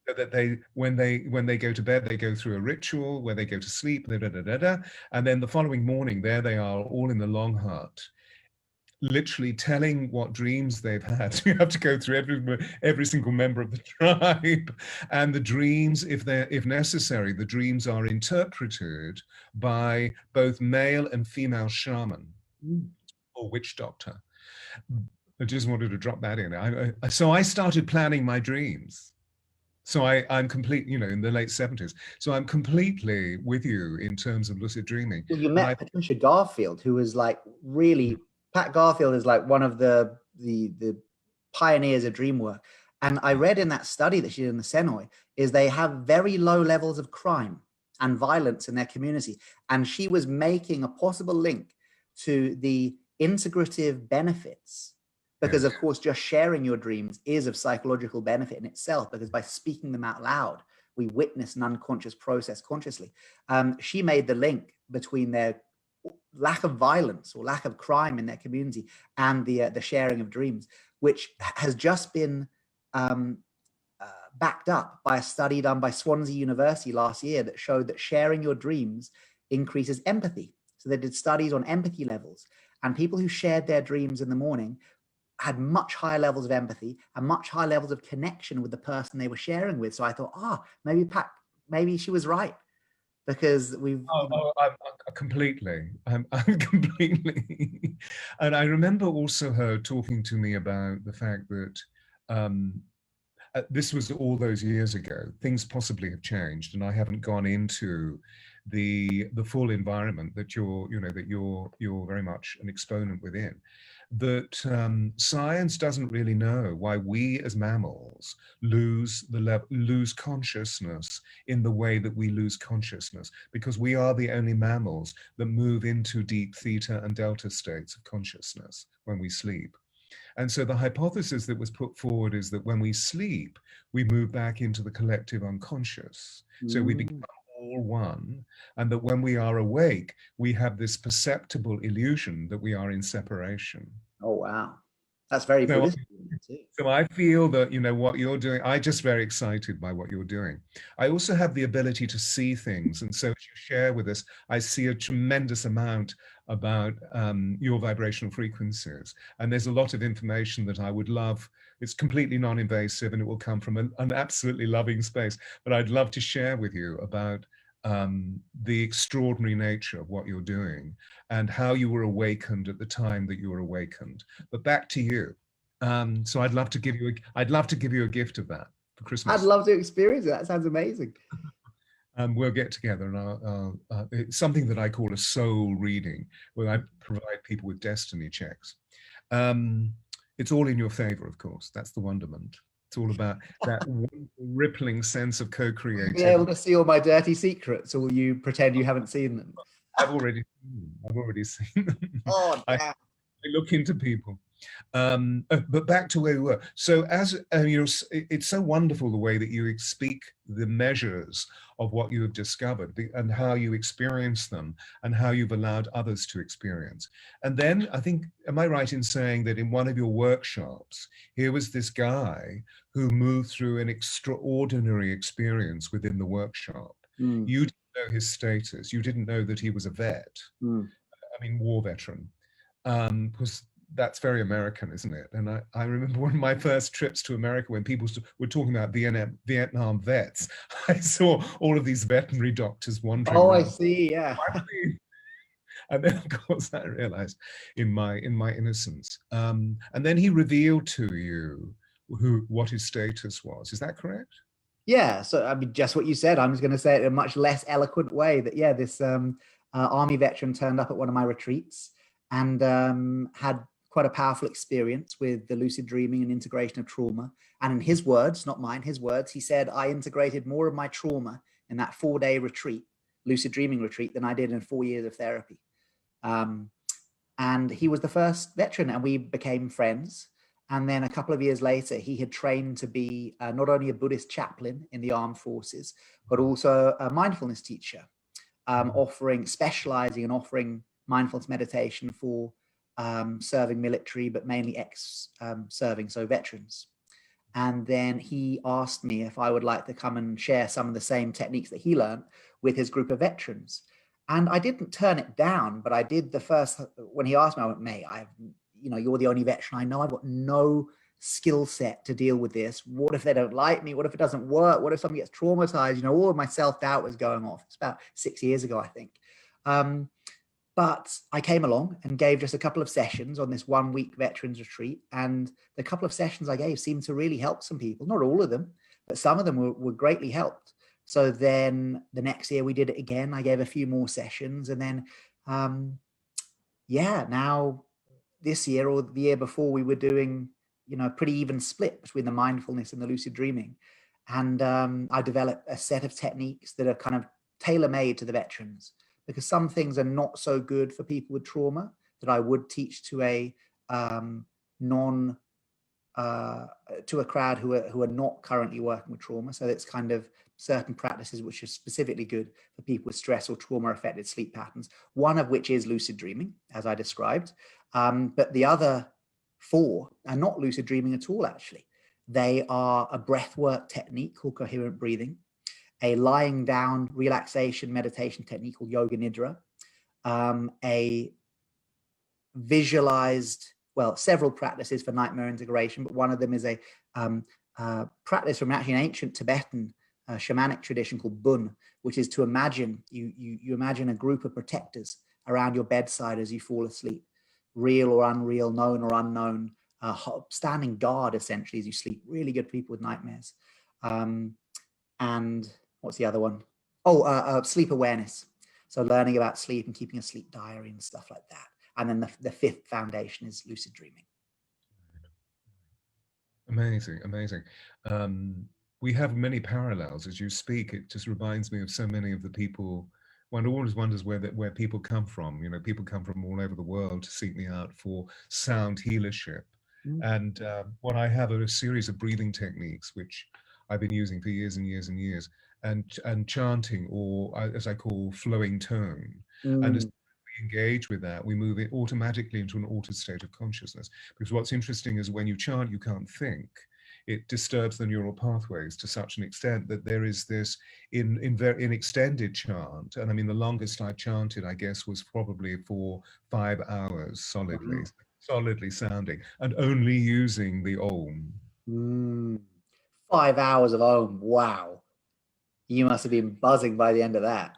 So that when they go to bed, they go through a ritual where they go to sleep, and then the following morning, there they are all in the long hut, literally telling what dreams they've had. You have to go through every single member of the tribe, and the dreams, if necessary, the dreams are interpreted by both male and female shaman or witch doctor. I just wanted to drop that in. So I started planning my dreams. So I'm complete, in the late 70s. So I'm completely with you in terms of lucid dreaming. Well, you met Patricia Garfield, who was like really. Pat Garfield is like one of the pioneers of dream work. And I read in that study that she did in the Senoi is they have very low levels of crime and violence in their community. And she was making a possible link to the integrative benefits, because of course, just sharing your dreams is of psychological benefit in itself, because by speaking them out loud, we witness an unconscious process consciously. She made the link between their lack of violence or lack of crime in their community and the sharing of dreams, which has just been backed up by a study done by Swansea University last year that showed that sharing your dreams increases empathy. So they did studies on empathy levels, and people who shared their dreams in the morning had much higher levels of empathy and much higher levels of connection with the person they were sharing with. So I thought, maybe she was right, because we've... I'm completely. I'm completely. And I remember also her talking to me about the fact that this was all those years ago. Things possibly have changed, and I haven't gone into the full environment that you're very much an exponent within. That science doesn't really know why we as mammals lose consciousness in the way that we lose consciousness, because we are the only mammals that move into deep theta and delta states of consciousness when we sleep. And so the hypothesis that was put forward is that when we sleep, we move back into the collective unconscious. So we become all one, and that when we are awake, we have this perceptible illusion that we are in separation. Oh, wow. That's very Buddhist. So I feel that, what you're doing, I'm just very excited by what you're doing. I also have the ability to see things. And so as you share with us, I see a tremendous amount about your vibrational frequencies. And there's a lot of information that I would love. It's completely non-invasive, and it will come from an absolutely loving space. But I'd love to share with you about the extraordinary nature of what you're doing and how you were awakened at the time that you were awakened. But back to you. So I'd love to give you a gift of that for Christmas. I'd love to experience it. That sounds amazing. We'll get together, and it's something that I call a soul reading, where I provide people with destiny checks. It's all in your favor, of course. That's the wonderment. It's all about that rippling sense of co-creation. Be able to see all my dirty secrets, or will you pretend you haven't seen them? I've already seen them. Oh, damn. I look into people. But back to where we were. So it's so wonderful the way that you speak the measures of what you have discovered and how you experience them and how you've allowed others to experience. And then I think, am I right in saying that in one of your workshops, here was this guy who moved through an extraordinary experience within the workshop. You didn't know his status. You didn't know that he was a vet. I mean, war veteran. Because that's very American, isn't it? And I remember one of my first trips to America when people were talking about Vietnam vets. I saw all of these veterinary doctors wandering around. I see, yeah. And then, of course, I realized in my innocence. And then he revealed to you what his status was. Is that correct? Yeah, so I mean, just what you said. I'm just going to say it in a much less eloquent way. That this Army veteran turned up at one of my retreats and had quite a powerful experience with the lucid dreaming and integration of trauma. And in his words, not mine, his words, he said, I integrated more of my trauma in that 4-day retreat, lucid dreaming retreat, than I did in 4 years of therapy. And he was the first veteran, and we became friends. And then a couple of years later, he had trained to be not only a Buddhist chaplain in the armed forces, but also a mindfulness teacher, specializing and offering mindfulness meditation for serving military, but mainly ex-serving, so veterans. And then he asked me if I would like to come and share some of the same techniques that he learned with his group of veterans. And I didn't turn it down, but I did when he asked me, I went, mate, you're the only veteran I know. I've got no skill set to deal with this. What if they don't like me? What if it doesn't work? What if someone gets traumatized? All of my self-doubt was going off. It's about 6 years ago, I think. But I came along and gave just a couple of sessions on this 1-week veterans retreat. And the couple of sessions I gave seemed to really help some people. Not all of them, but some of them were greatly helped. So then the next year we did it again. I gave a few more sessions. And then, now this year or the year before, we were doing, a pretty even split between the mindfulness and the lucid dreaming. And I developed a set of techniques that are kind of tailor-made to the veterans, because some things are not so good for people with trauma that I would teach to a crowd who are not currently working with trauma. So it's kind of certain practices which are specifically good for people with stress or trauma affected sleep patterns, one of which is lucid dreaming, as I described. But the other 4 are not lucid dreaming at all, actually. They are a breathwork technique called coherent breathing, a lying down relaxation meditation technique called yoga nidra, a visualized, well, several practices for nightmare integration, but one of them is a practice from actually an ancient Tibetan shamanic tradition called Bun, which is to imagine, you imagine a group of protectors around your bedside as you fall asleep, real or unreal, known or unknown, standing guard essentially as you sleep. Really good people with nightmares. And what's the other one? Oh, sleep awareness. So learning about sleep and keeping a sleep diary and stuff like that. And then the fifth foundation is lucid dreaming. Amazing, amazing. We have many parallels as you speak. It just reminds me of so many of the people. One always wonders where people come from. You know, people come from all over the world to seek me out for sound healership. And what I have are a series of breathing techniques, which I've been using for years and years and years, and chanting, or as I call flowing tone. And as we engage with that, we move it automatically into an altered state of consciousness. Because what's interesting is when you chant, you can't think. It disturbs the neural pathways to such an extent that there is this in extended chant. And I mean, the longest I chanted, I guess, was probably for 5 hours solidly, solidly sounding, and only using the Om. 5 hours of Om. Wow. You must have been buzzing by the end of that.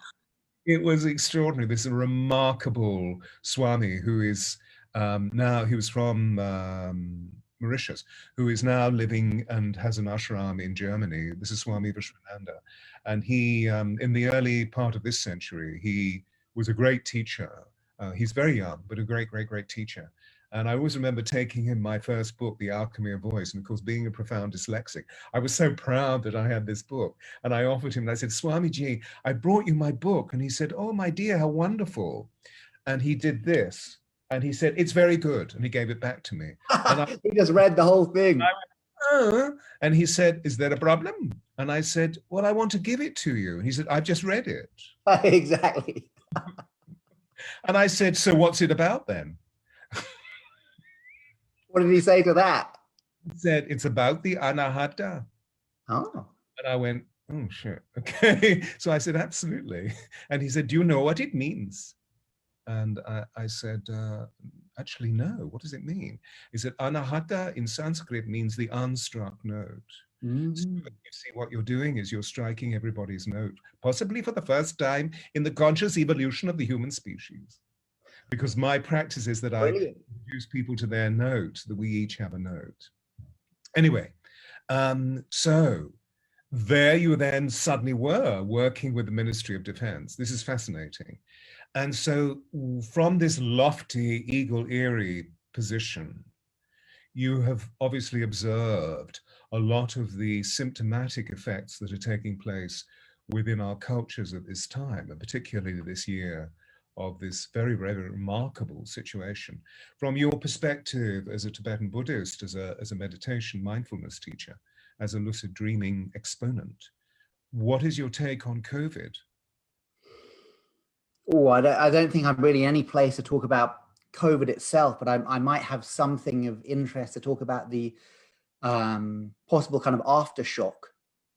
It was extraordinary. This is a remarkable Swami who is now, he was from Mauritius, who is now living and has an ashram in Germany. This is Swami Vishwananda. And he, in the early part of this century, he was a great teacher. He's very young, but a great, great, great teacher. And I always remember taking him my first book, The Alchemy of Voice. And of course, being a profound dyslexic, I was so proud that I had this book. And I offered him, and I said, Swamiji, I brought you my book. And he said, oh, my dear, how wonderful. And he did this. And he said, it's very good. And he gave it back to me. And he just read the whole thing. And he said, is there a problem? And I said, well, I want to give it to you. And he said, I've just read it. Exactly. And I said, so what's it about then? What did he say to that? He said, it's about the anahata. Oh. And I went, oh, shit. Okay. So I said, absolutely. And he said, do you know what it means? And I said, actually, no. What does it mean? He said, anahata in Sanskrit means the unstruck note. So you see, what you're doing is you're striking everybody's note, possibly for the first time in the conscious evolution of the human species. Because my practice is that I introduce people to their note, that we each have a note. Anyway, so there you then suddenly were working with the Ministry of Defense. This is fascinating. And so from this lofty, eagle-eyrie position, you have obviously observed a lot of the symptomatic effects that are taking place within our cultures at this time, and particularly this year of this very, very remarkable situation. From your perspective as a Tibetan Buddhist, as a meditation mindfulness teacher, as a lucid dreaming exponent, what is your take on COVID? Oh, I don't think I'm really any place to talk about COVID itself, but I might have something of interest to talk about the possible kind of aftershock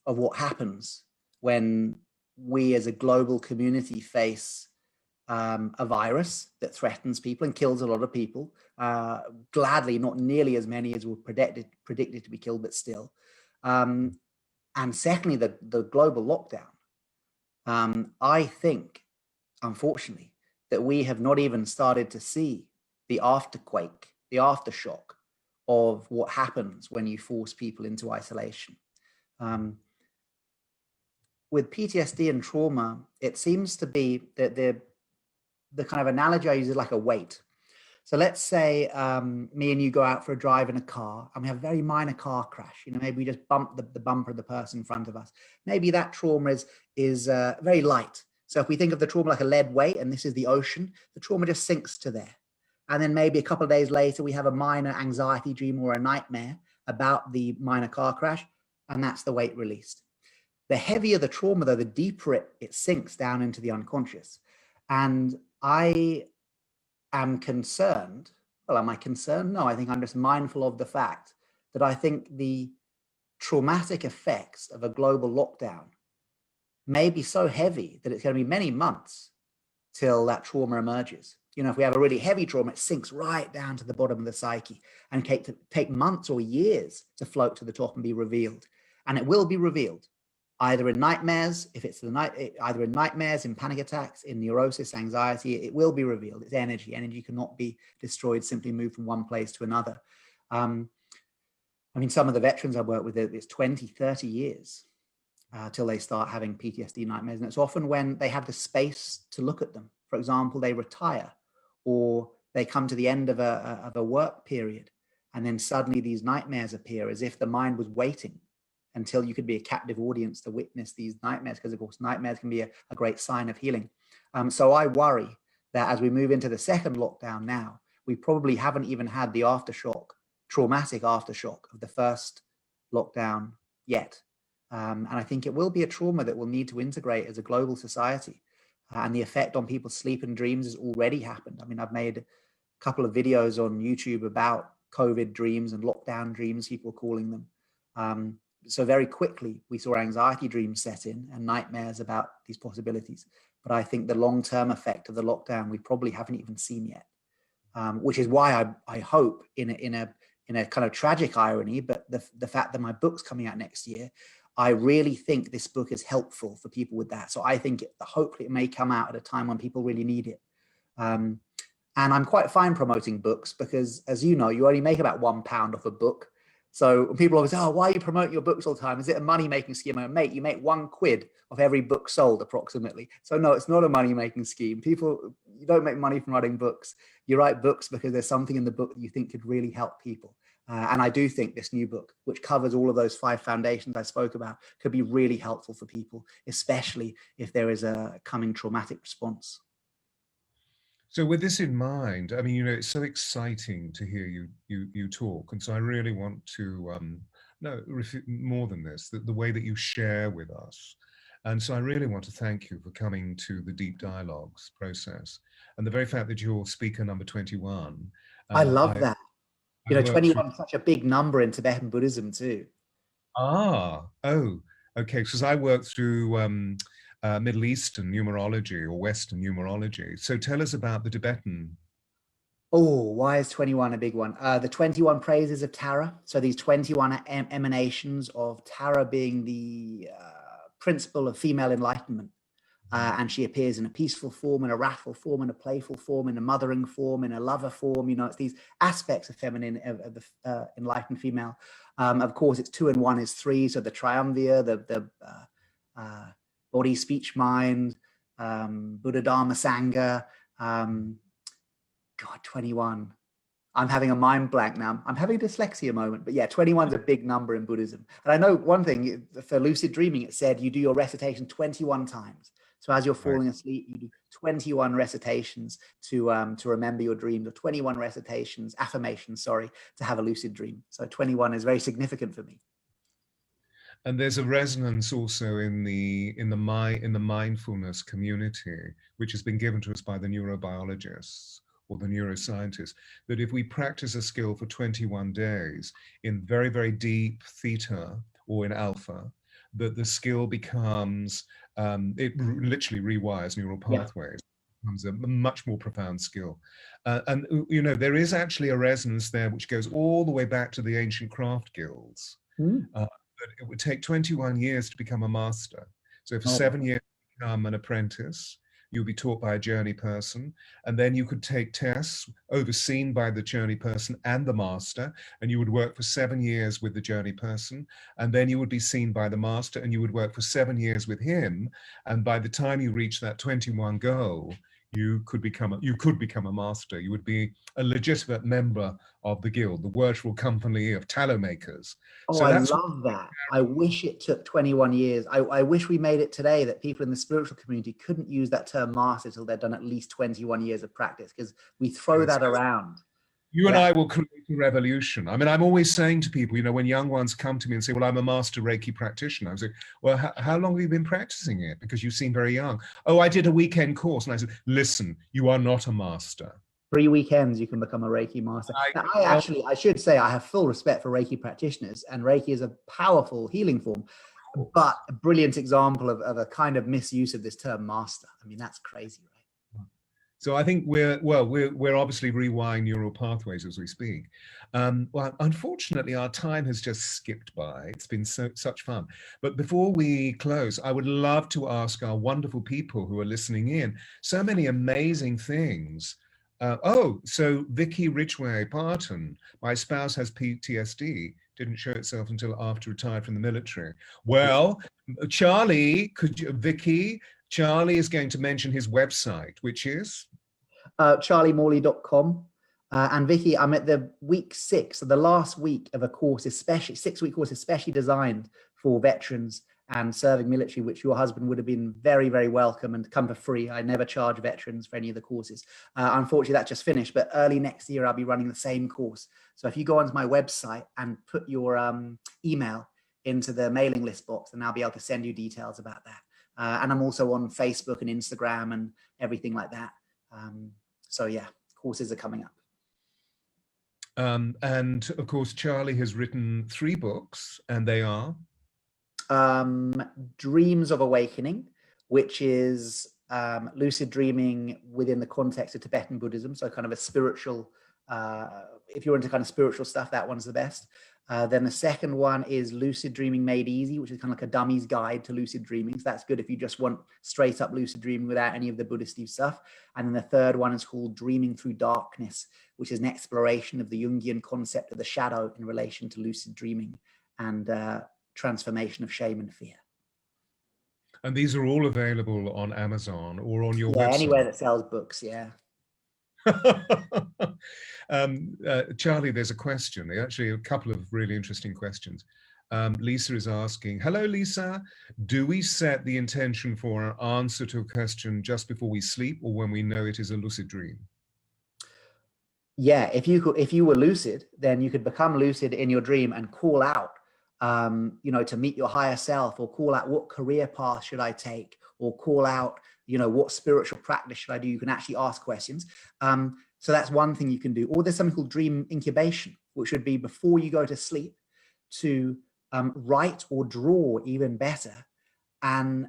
of what happens when we as a global community face a virus that threatens people and kills a lot of people. Gladly, not nearly as many as were predicted to be killed, but still. And secondly, the global lockdown. I think, unfortunately, that we have not even started to see the afterquake, the aftershock of what happens when you force people into isolation. With PTSD and trauma, it seems to be that the kind of analogy I use is like a weight. So let's say me and you go out for a drive in a car and we have a very minor car crash. You know, maybe we just bump the bumper of the person in front of us. Maybe that trauma is very light. So if we think of the trauma like a lead weight, and this is the ocean, the trauma just sinks to there. And then maybe a couple of days later, we have a minor anxiety dream or a nightmare about the minor car crash, and that's the weight released. The heavier the trauma, though, the deeper it sinks down into the unconscious. And I am concerned. Well, am I concerned? No, I think I'm just mindful of the fact that I think the traumatic effects of a global lockdown may be so heavy that it's going to be many months till that trauma emerges. You know, if we have a really heavy trauma, it sinks right down to the bottom of the psyche and take months or years to float to the top and be revealed. And it will be revealed either in nightmares, if it's the night, either in nightmares, in panic attacks, in neurosis, anxiety, it will be revealed. It's energy. Energy cannot be destroyed, simply moved from one place to another. I mean, some of the veterans I work with, it's 20, 30 years till they start having PTSD nightmares. And it's often when they have the space to look at them. For example, they retire or they come to the end of a work period, and then suddenly these nightmares appear as if the mind was waiting until you could be a captive audience to witness these nightmares, because of course nightmares can be a great sign of healing. So I worry that as we move into the second lockdown now, we probably haven't even had the aftershock, traumatic aftershock of the first lockdown yet. And I think it will be a trauma that we'll need to integrate as a global society. And the effect on people's sleep and dreams has already happened. I mean, I've made a couple of videos on YouTube about COVID dreams and lockdown dreams, people are calling them. So very quickly, we saw anxiety dreams set in and nightmares about these possibilities. But I think the long-term effect of the lockdown, we probably haven't even seen yet, which is why I hope in a kind of tragic irony, but the fact that my book's coming out next year, I really think this book is helpful for people with that. So I think hopefully it may come out at a time when people really need it. And I'm quite fine promoting books because, as you know, you only make about £1 off a book. So people always say, oh, why are you promoting your books all the time? Is it a money-making scheme? And mate, you make £1 of every book sold approximately. So no, it's not a money-making scheme. You don't make money from writing books. You write books because there's something in the book that you think could really help people. And I do think this new book, which covers all of those 5 foundations I spoke about, could be really helpful for people, especially if there is a coming traumatic response. So with this in mind, I mean, you know, it's so exciting to hear you talk. And so I really want to, more than this, the way that you share with us. And so I really want to thank you for coming to the Deep Dialogues process. And the very fact that you're speaker number 21. I love that. You know, 21 is such a big number in Tibetan Buddhism too. Okay. Because I work through Middle Eastern numerology or Western numerology. So tell us about the Tibetan. Oh, why is 21 a big one? The 21 praises of Tara. So these 21 emanations of Tara being the principle of female enlightenment. And she appears in a peaceful form, in a wrathful form, in a playful form, in a mothering form, in a lover form. You know, it's these aspects of feminine, of the enlightened female. Of course, it's 2 and 1 is 3. So the triumvir, the body, speech, mind, Buddha, Dharma, Sangha. God, 21. I'm having a mind blank now. I'm having a dyslexia moment, but yeah, 21 is a big number in Buddhism. And I know one thing for lucid dreaming, it said you do your recitation 21 times. So as you're falling asleep, you do 21 recitations to remember your dreams, or 21 recitations, affirmations, sorry, to have a lucid dream. So 21 is very significant for me. And there's a resonance also in the mindfulness community, which has been given to us by the neurobiologists or the neuroscientists, that if we practice a skill for 21 days in very, very deep theta or in alpha, that the skill becomes, it literally rewires neural pathways. It becomes a much more profound skill. And, you know, there is actually a resonance there which goes all the way back to the ancient craft guilds. That it would take 21 years to become a master. So for 7 years to become an apprentice, you'll be taught by a journey person, and then you could take tests overseen by the journey person and the master, and you would work for 7 years with the journey person, and then you would be seen by the master, and you would work for 7 years with him, and by the time you reach that 21 goal, you could become a master. You would be a legitimate member of the guild, the virtual company of tallow makers. Oh, so I love that. I wish it took 21 years. I wish we made it today that people in the spiritual community couldn't use that term master till they'd done at least 21 years of practice, because we throw that around. You and I will create a revolution. I mean, I'm always saying to people, you know, when young ones come to me and say, well, I'm a master Reiki practitioner, I was like, well, how long have you been practicing it? Because you seem very young. Oh, I did a weekend course. And I said, listen, you are not a master. 3 weekends, you can become a Reiki master. Now, I should say, I have full respect for Reiki practitioners, and Reiki is a powerful healing form, but a brilliant example of a kind of misuse of this term master. I mean, that's crazy, right? So I think we're obviously rewiring neural pathways as we speak. Well, unfortunately, our time has just skipped by. It's been such fun. But before we close, I would love to ask our wonderful people who are listening in so many amazing things. So Vicky Ridgway Parton, my spouse has PTSD, didn't show itself until after retired from the military. Well, Charlie, Vicky, Charlie is going to mention his website, which is? charliemorley.com. And Vicky, I'm at the week 6, so the last week of a course, especially 6-week course, especially designed for veterans and serving military, which your husband would have been very, very welcome and come for free. I never charge veterans for any of the courses. Unfortunately, that just finished, but early next year, I'll be running the same course. So if you go onto my website and put your email into the mailing list box, then I'll be able to send you details about that. And I'm also on Facebook and Instagram and everything like that. So yeah, courses are coming up. And of course, Charlie has written 3 books, and they are? Dreams of Awakening, which is lucid dreaming within the context of Tibetan Buddhism. So kind of a spiritual, if you're into kind of spiritual stuff, that one's the best. Then the second one is Lucid Dreaming Made Easy, which is kind of like a dummy's guide to lucid dreaming. So that's good if you just want straight up lucid dreaming without any of the Buddhist stuff. And then the third one is called Dreaming Through Darkness, which is an exploration of the Jungian concept of the shadow in relation to lucid dreaming and transformation of shame and fear. And these are all available on Amazon or on your website? Anywhere that sells books, yeah. Charlie, there's a question, actually a couple of really interesting questions. Lisa is asking, hello Lisa, do we set the intention for our answer to a question just before we sleep or when we know it is a lucid dream? Yeah, if you were lucid, then you could become lucid in your dream and call out, to meet your higher self, or call out what career path should I take, or call out, what spiritual practice should I do? You can actually ask questions. So that's one thing you can do. Or there's something called dream incubation, which would be before you go to sleep to write or draw, even better, an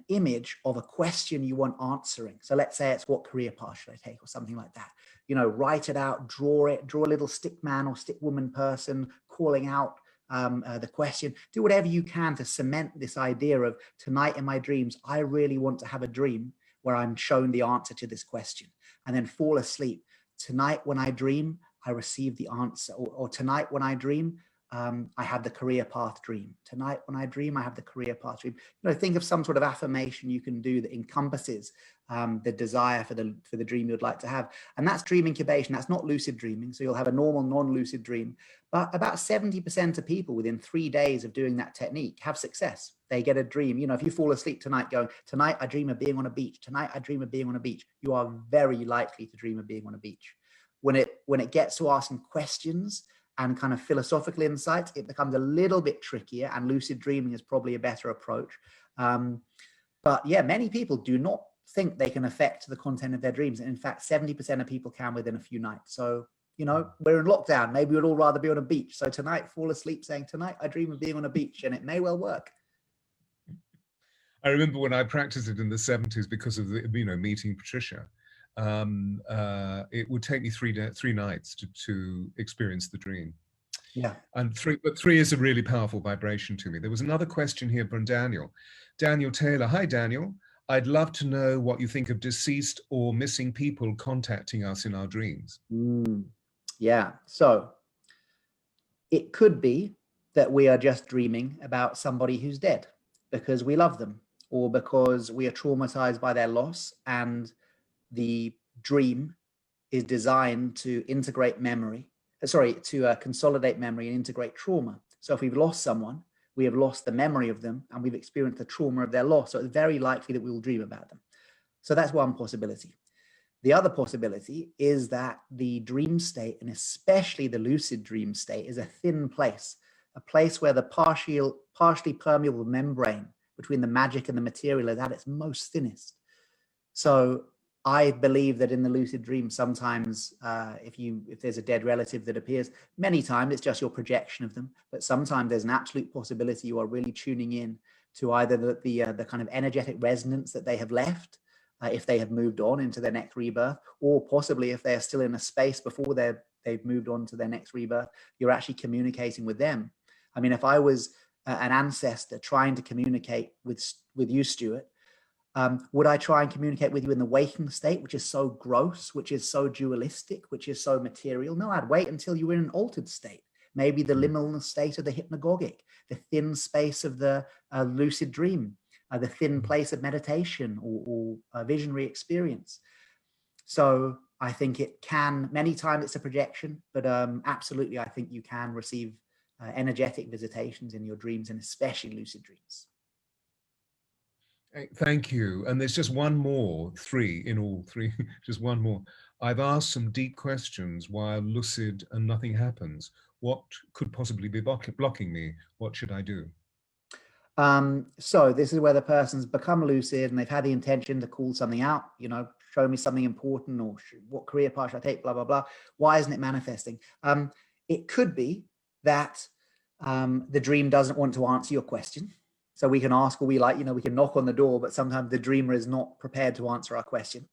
image of a question you want answering. So let's say it's what career path should I take or something like that. Write it out, draw a little stick man or stick woman person calling out the question. Do whatever you can to cement this idea of tonight in my dreams, I really want to have a dream where I'm shown the answer to this question, and then fall asleep. Tonight when I dream, I receive the answer, or tonight when I dream, I have the career path dream. Tonight when I dream, I have the career path dream. Think of some sort of affirmation you can do that encompasses the desire for the dream you'd like to have. And that's dream incubation. That's not lucid dreaming. So you'll have a normal non-lucid dream. But about 70% of people within 3 days of doing that technique have success. They get a dream. If you fall asleep tonight going, tonight I dream of being on a beach. Tonight I dream of being on a beach. You are very likely to dream of being on a beach. When it gets to asking questions and kind of philosophical insights, it becomes a little bit trickier, and lucid dreaming is probably a better approach. But yeah, many people do not think they can affect the content of their dreams. And in fact, 70% of people can within a few nights. So, we're in lockdown. Maybe we'd all rather be on a beach. So tonight, fall asleep saying, tonight I dream of being on a beach, and it may well work. I remember when I practiced it in the 70s because of the, meeting Patricia. It would take me 3 nights to experience the dream. Yeah. And 3 is a really powerful vibration to me. There was another question here from Daniel Taylor. Hi, Daniel. I'd love to know what you think of deceased or missing people contacting us in our dreams. Yeah. So it could be that we are just dreaming about somebody who's dead because we love them, or because we are traumatized by their loss, and the dream is designed to integrate memory, consolidate memory and integrate trauma. So if we've lost someone, we have lost the memory of them and we've experienced the trauma of their loss. So it's very likely that we will dream about them. So that's one possibility. The other possibility is that the dream state, and especially the lucid dream state, is a thin place, a place where the partially permeable membrane between the magic and the material is at its most thinnest. So I believe that in the lucid dream, sometimes if there's a dead relative that appears, many times it's just your projection of them, but sometimes there's an absolute possibility you are really tuning in to either the kind of energetic resonance that they have left, if they have moved on into their next rebirth, or possibly if they are still in a space before they've moved on to their next rebirth, you're actually communicating with them. I mean, if I was an ancestor trying to communicate with you, Stewart, would I try and communicate with you in the waking state, which is so gross, which is so dualistic, which is so material? No, I'd wait until you were in an altered state, maybe the liminal state of the hypnagogic, the thin space of the lucid dream, the thin place of meditation or visionary experience. So I think it can, many times it's a projection, but absolutely I think you can receive energetic visitations in your dreams, and especially lucid dreams. Thank you. And there's just one more, three in all, three, just one more. I've asked some deep questions while lucid and nothing happens. What could possibly be blocking me? What should I do? So this is where the person's become lucid and they've had the intention to call something out, you know, show me something important, or what career path should I take, blah, blah, blah. Why isn't it manifesting? It could be that the dream doesn't want to answer your question. So we can ask all we like, you know, we can knock on the door, but sometimes the dreamer is not prepared to answer our question.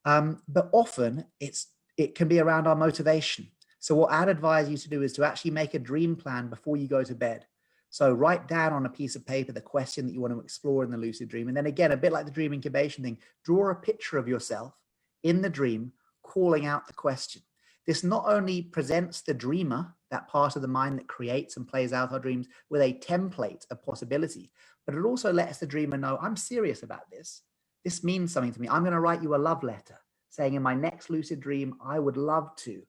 But often it can be around our motivation. So what I'd advise you to do is to actually make a dream plan before you go to bed. So write down on a piece of paper the question that you want to explore in the lucid dream. And then again, a bit like the dream incubation thing, draw a picture of yourself in the dream, calling out the question. This not only presents the dreamer, that part of the mind that creates and plays out our dreams, with a template of possibility, but it also lets the dreamer know, I'm serious about this. This means something to me. I'm going to write you a love letter saying in my next lucid dream, I would love to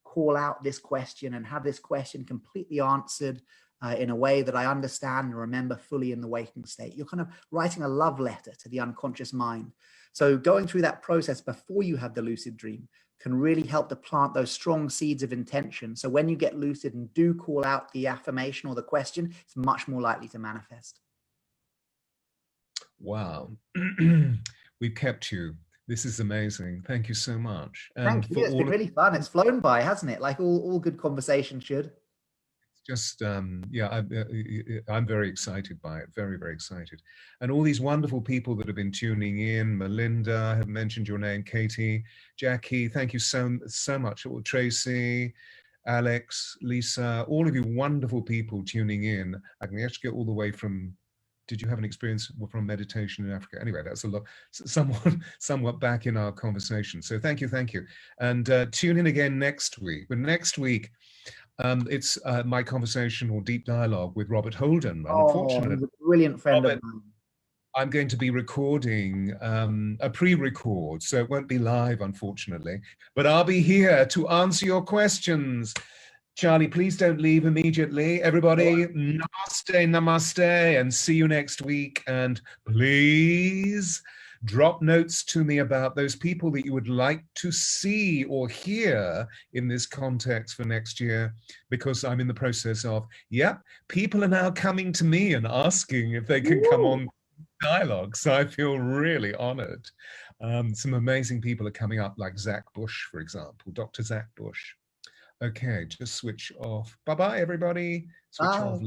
call out this question and have this question completely answered in a way that I understand and remember fully in the waking state. You're kind of writing a love letter to the unconscious mind. So going through that process before you have the lucid dream can really help to plant those strong seeds of intention. So when you get lucid and do call out the affirmation or the question, it's much more likely to manifest. Wow. We've kept you. This is amazing. Thank you so much. Thank you. It's been really fun. It's flown by, hasn't it? Like all good conversation should. Just yeah, I'm very excited by it, very, very excited. And all these wonderful people that have been tuning in. Melinda, I have mentioned your name. Katie, Jackie, thank you so much. Tracy, Alex, Lisa, all of you wonderful people tuning in. Agnieszka, all the way from, did you have an experience from meditation in Africa? Anyway, that's a lot, somewhat back in our conversation. So thank you. And tune in again next week. But next week, it's my conversation or deep dialogue with Robert Holden. Unfortunately, he's a brilliant friend of mine. I'm going to be recording a pre-record, so it won't be live, unfortunately. But I'll be here to answer your questions. Charlie, please don't leave immediately. Everybody, namaste, and see you next week. And please drop notes to me about those people that you would like to see or hear in this context for next year, because I'm in the process of, people are now coming to me and asking if they can come on dialogue. So I feel really honored. Some amazing people are coming up, like Zach Bush, for example, Dr. Zach Bush. Okay, just switch off. Bye-bye, everybody. Switch off.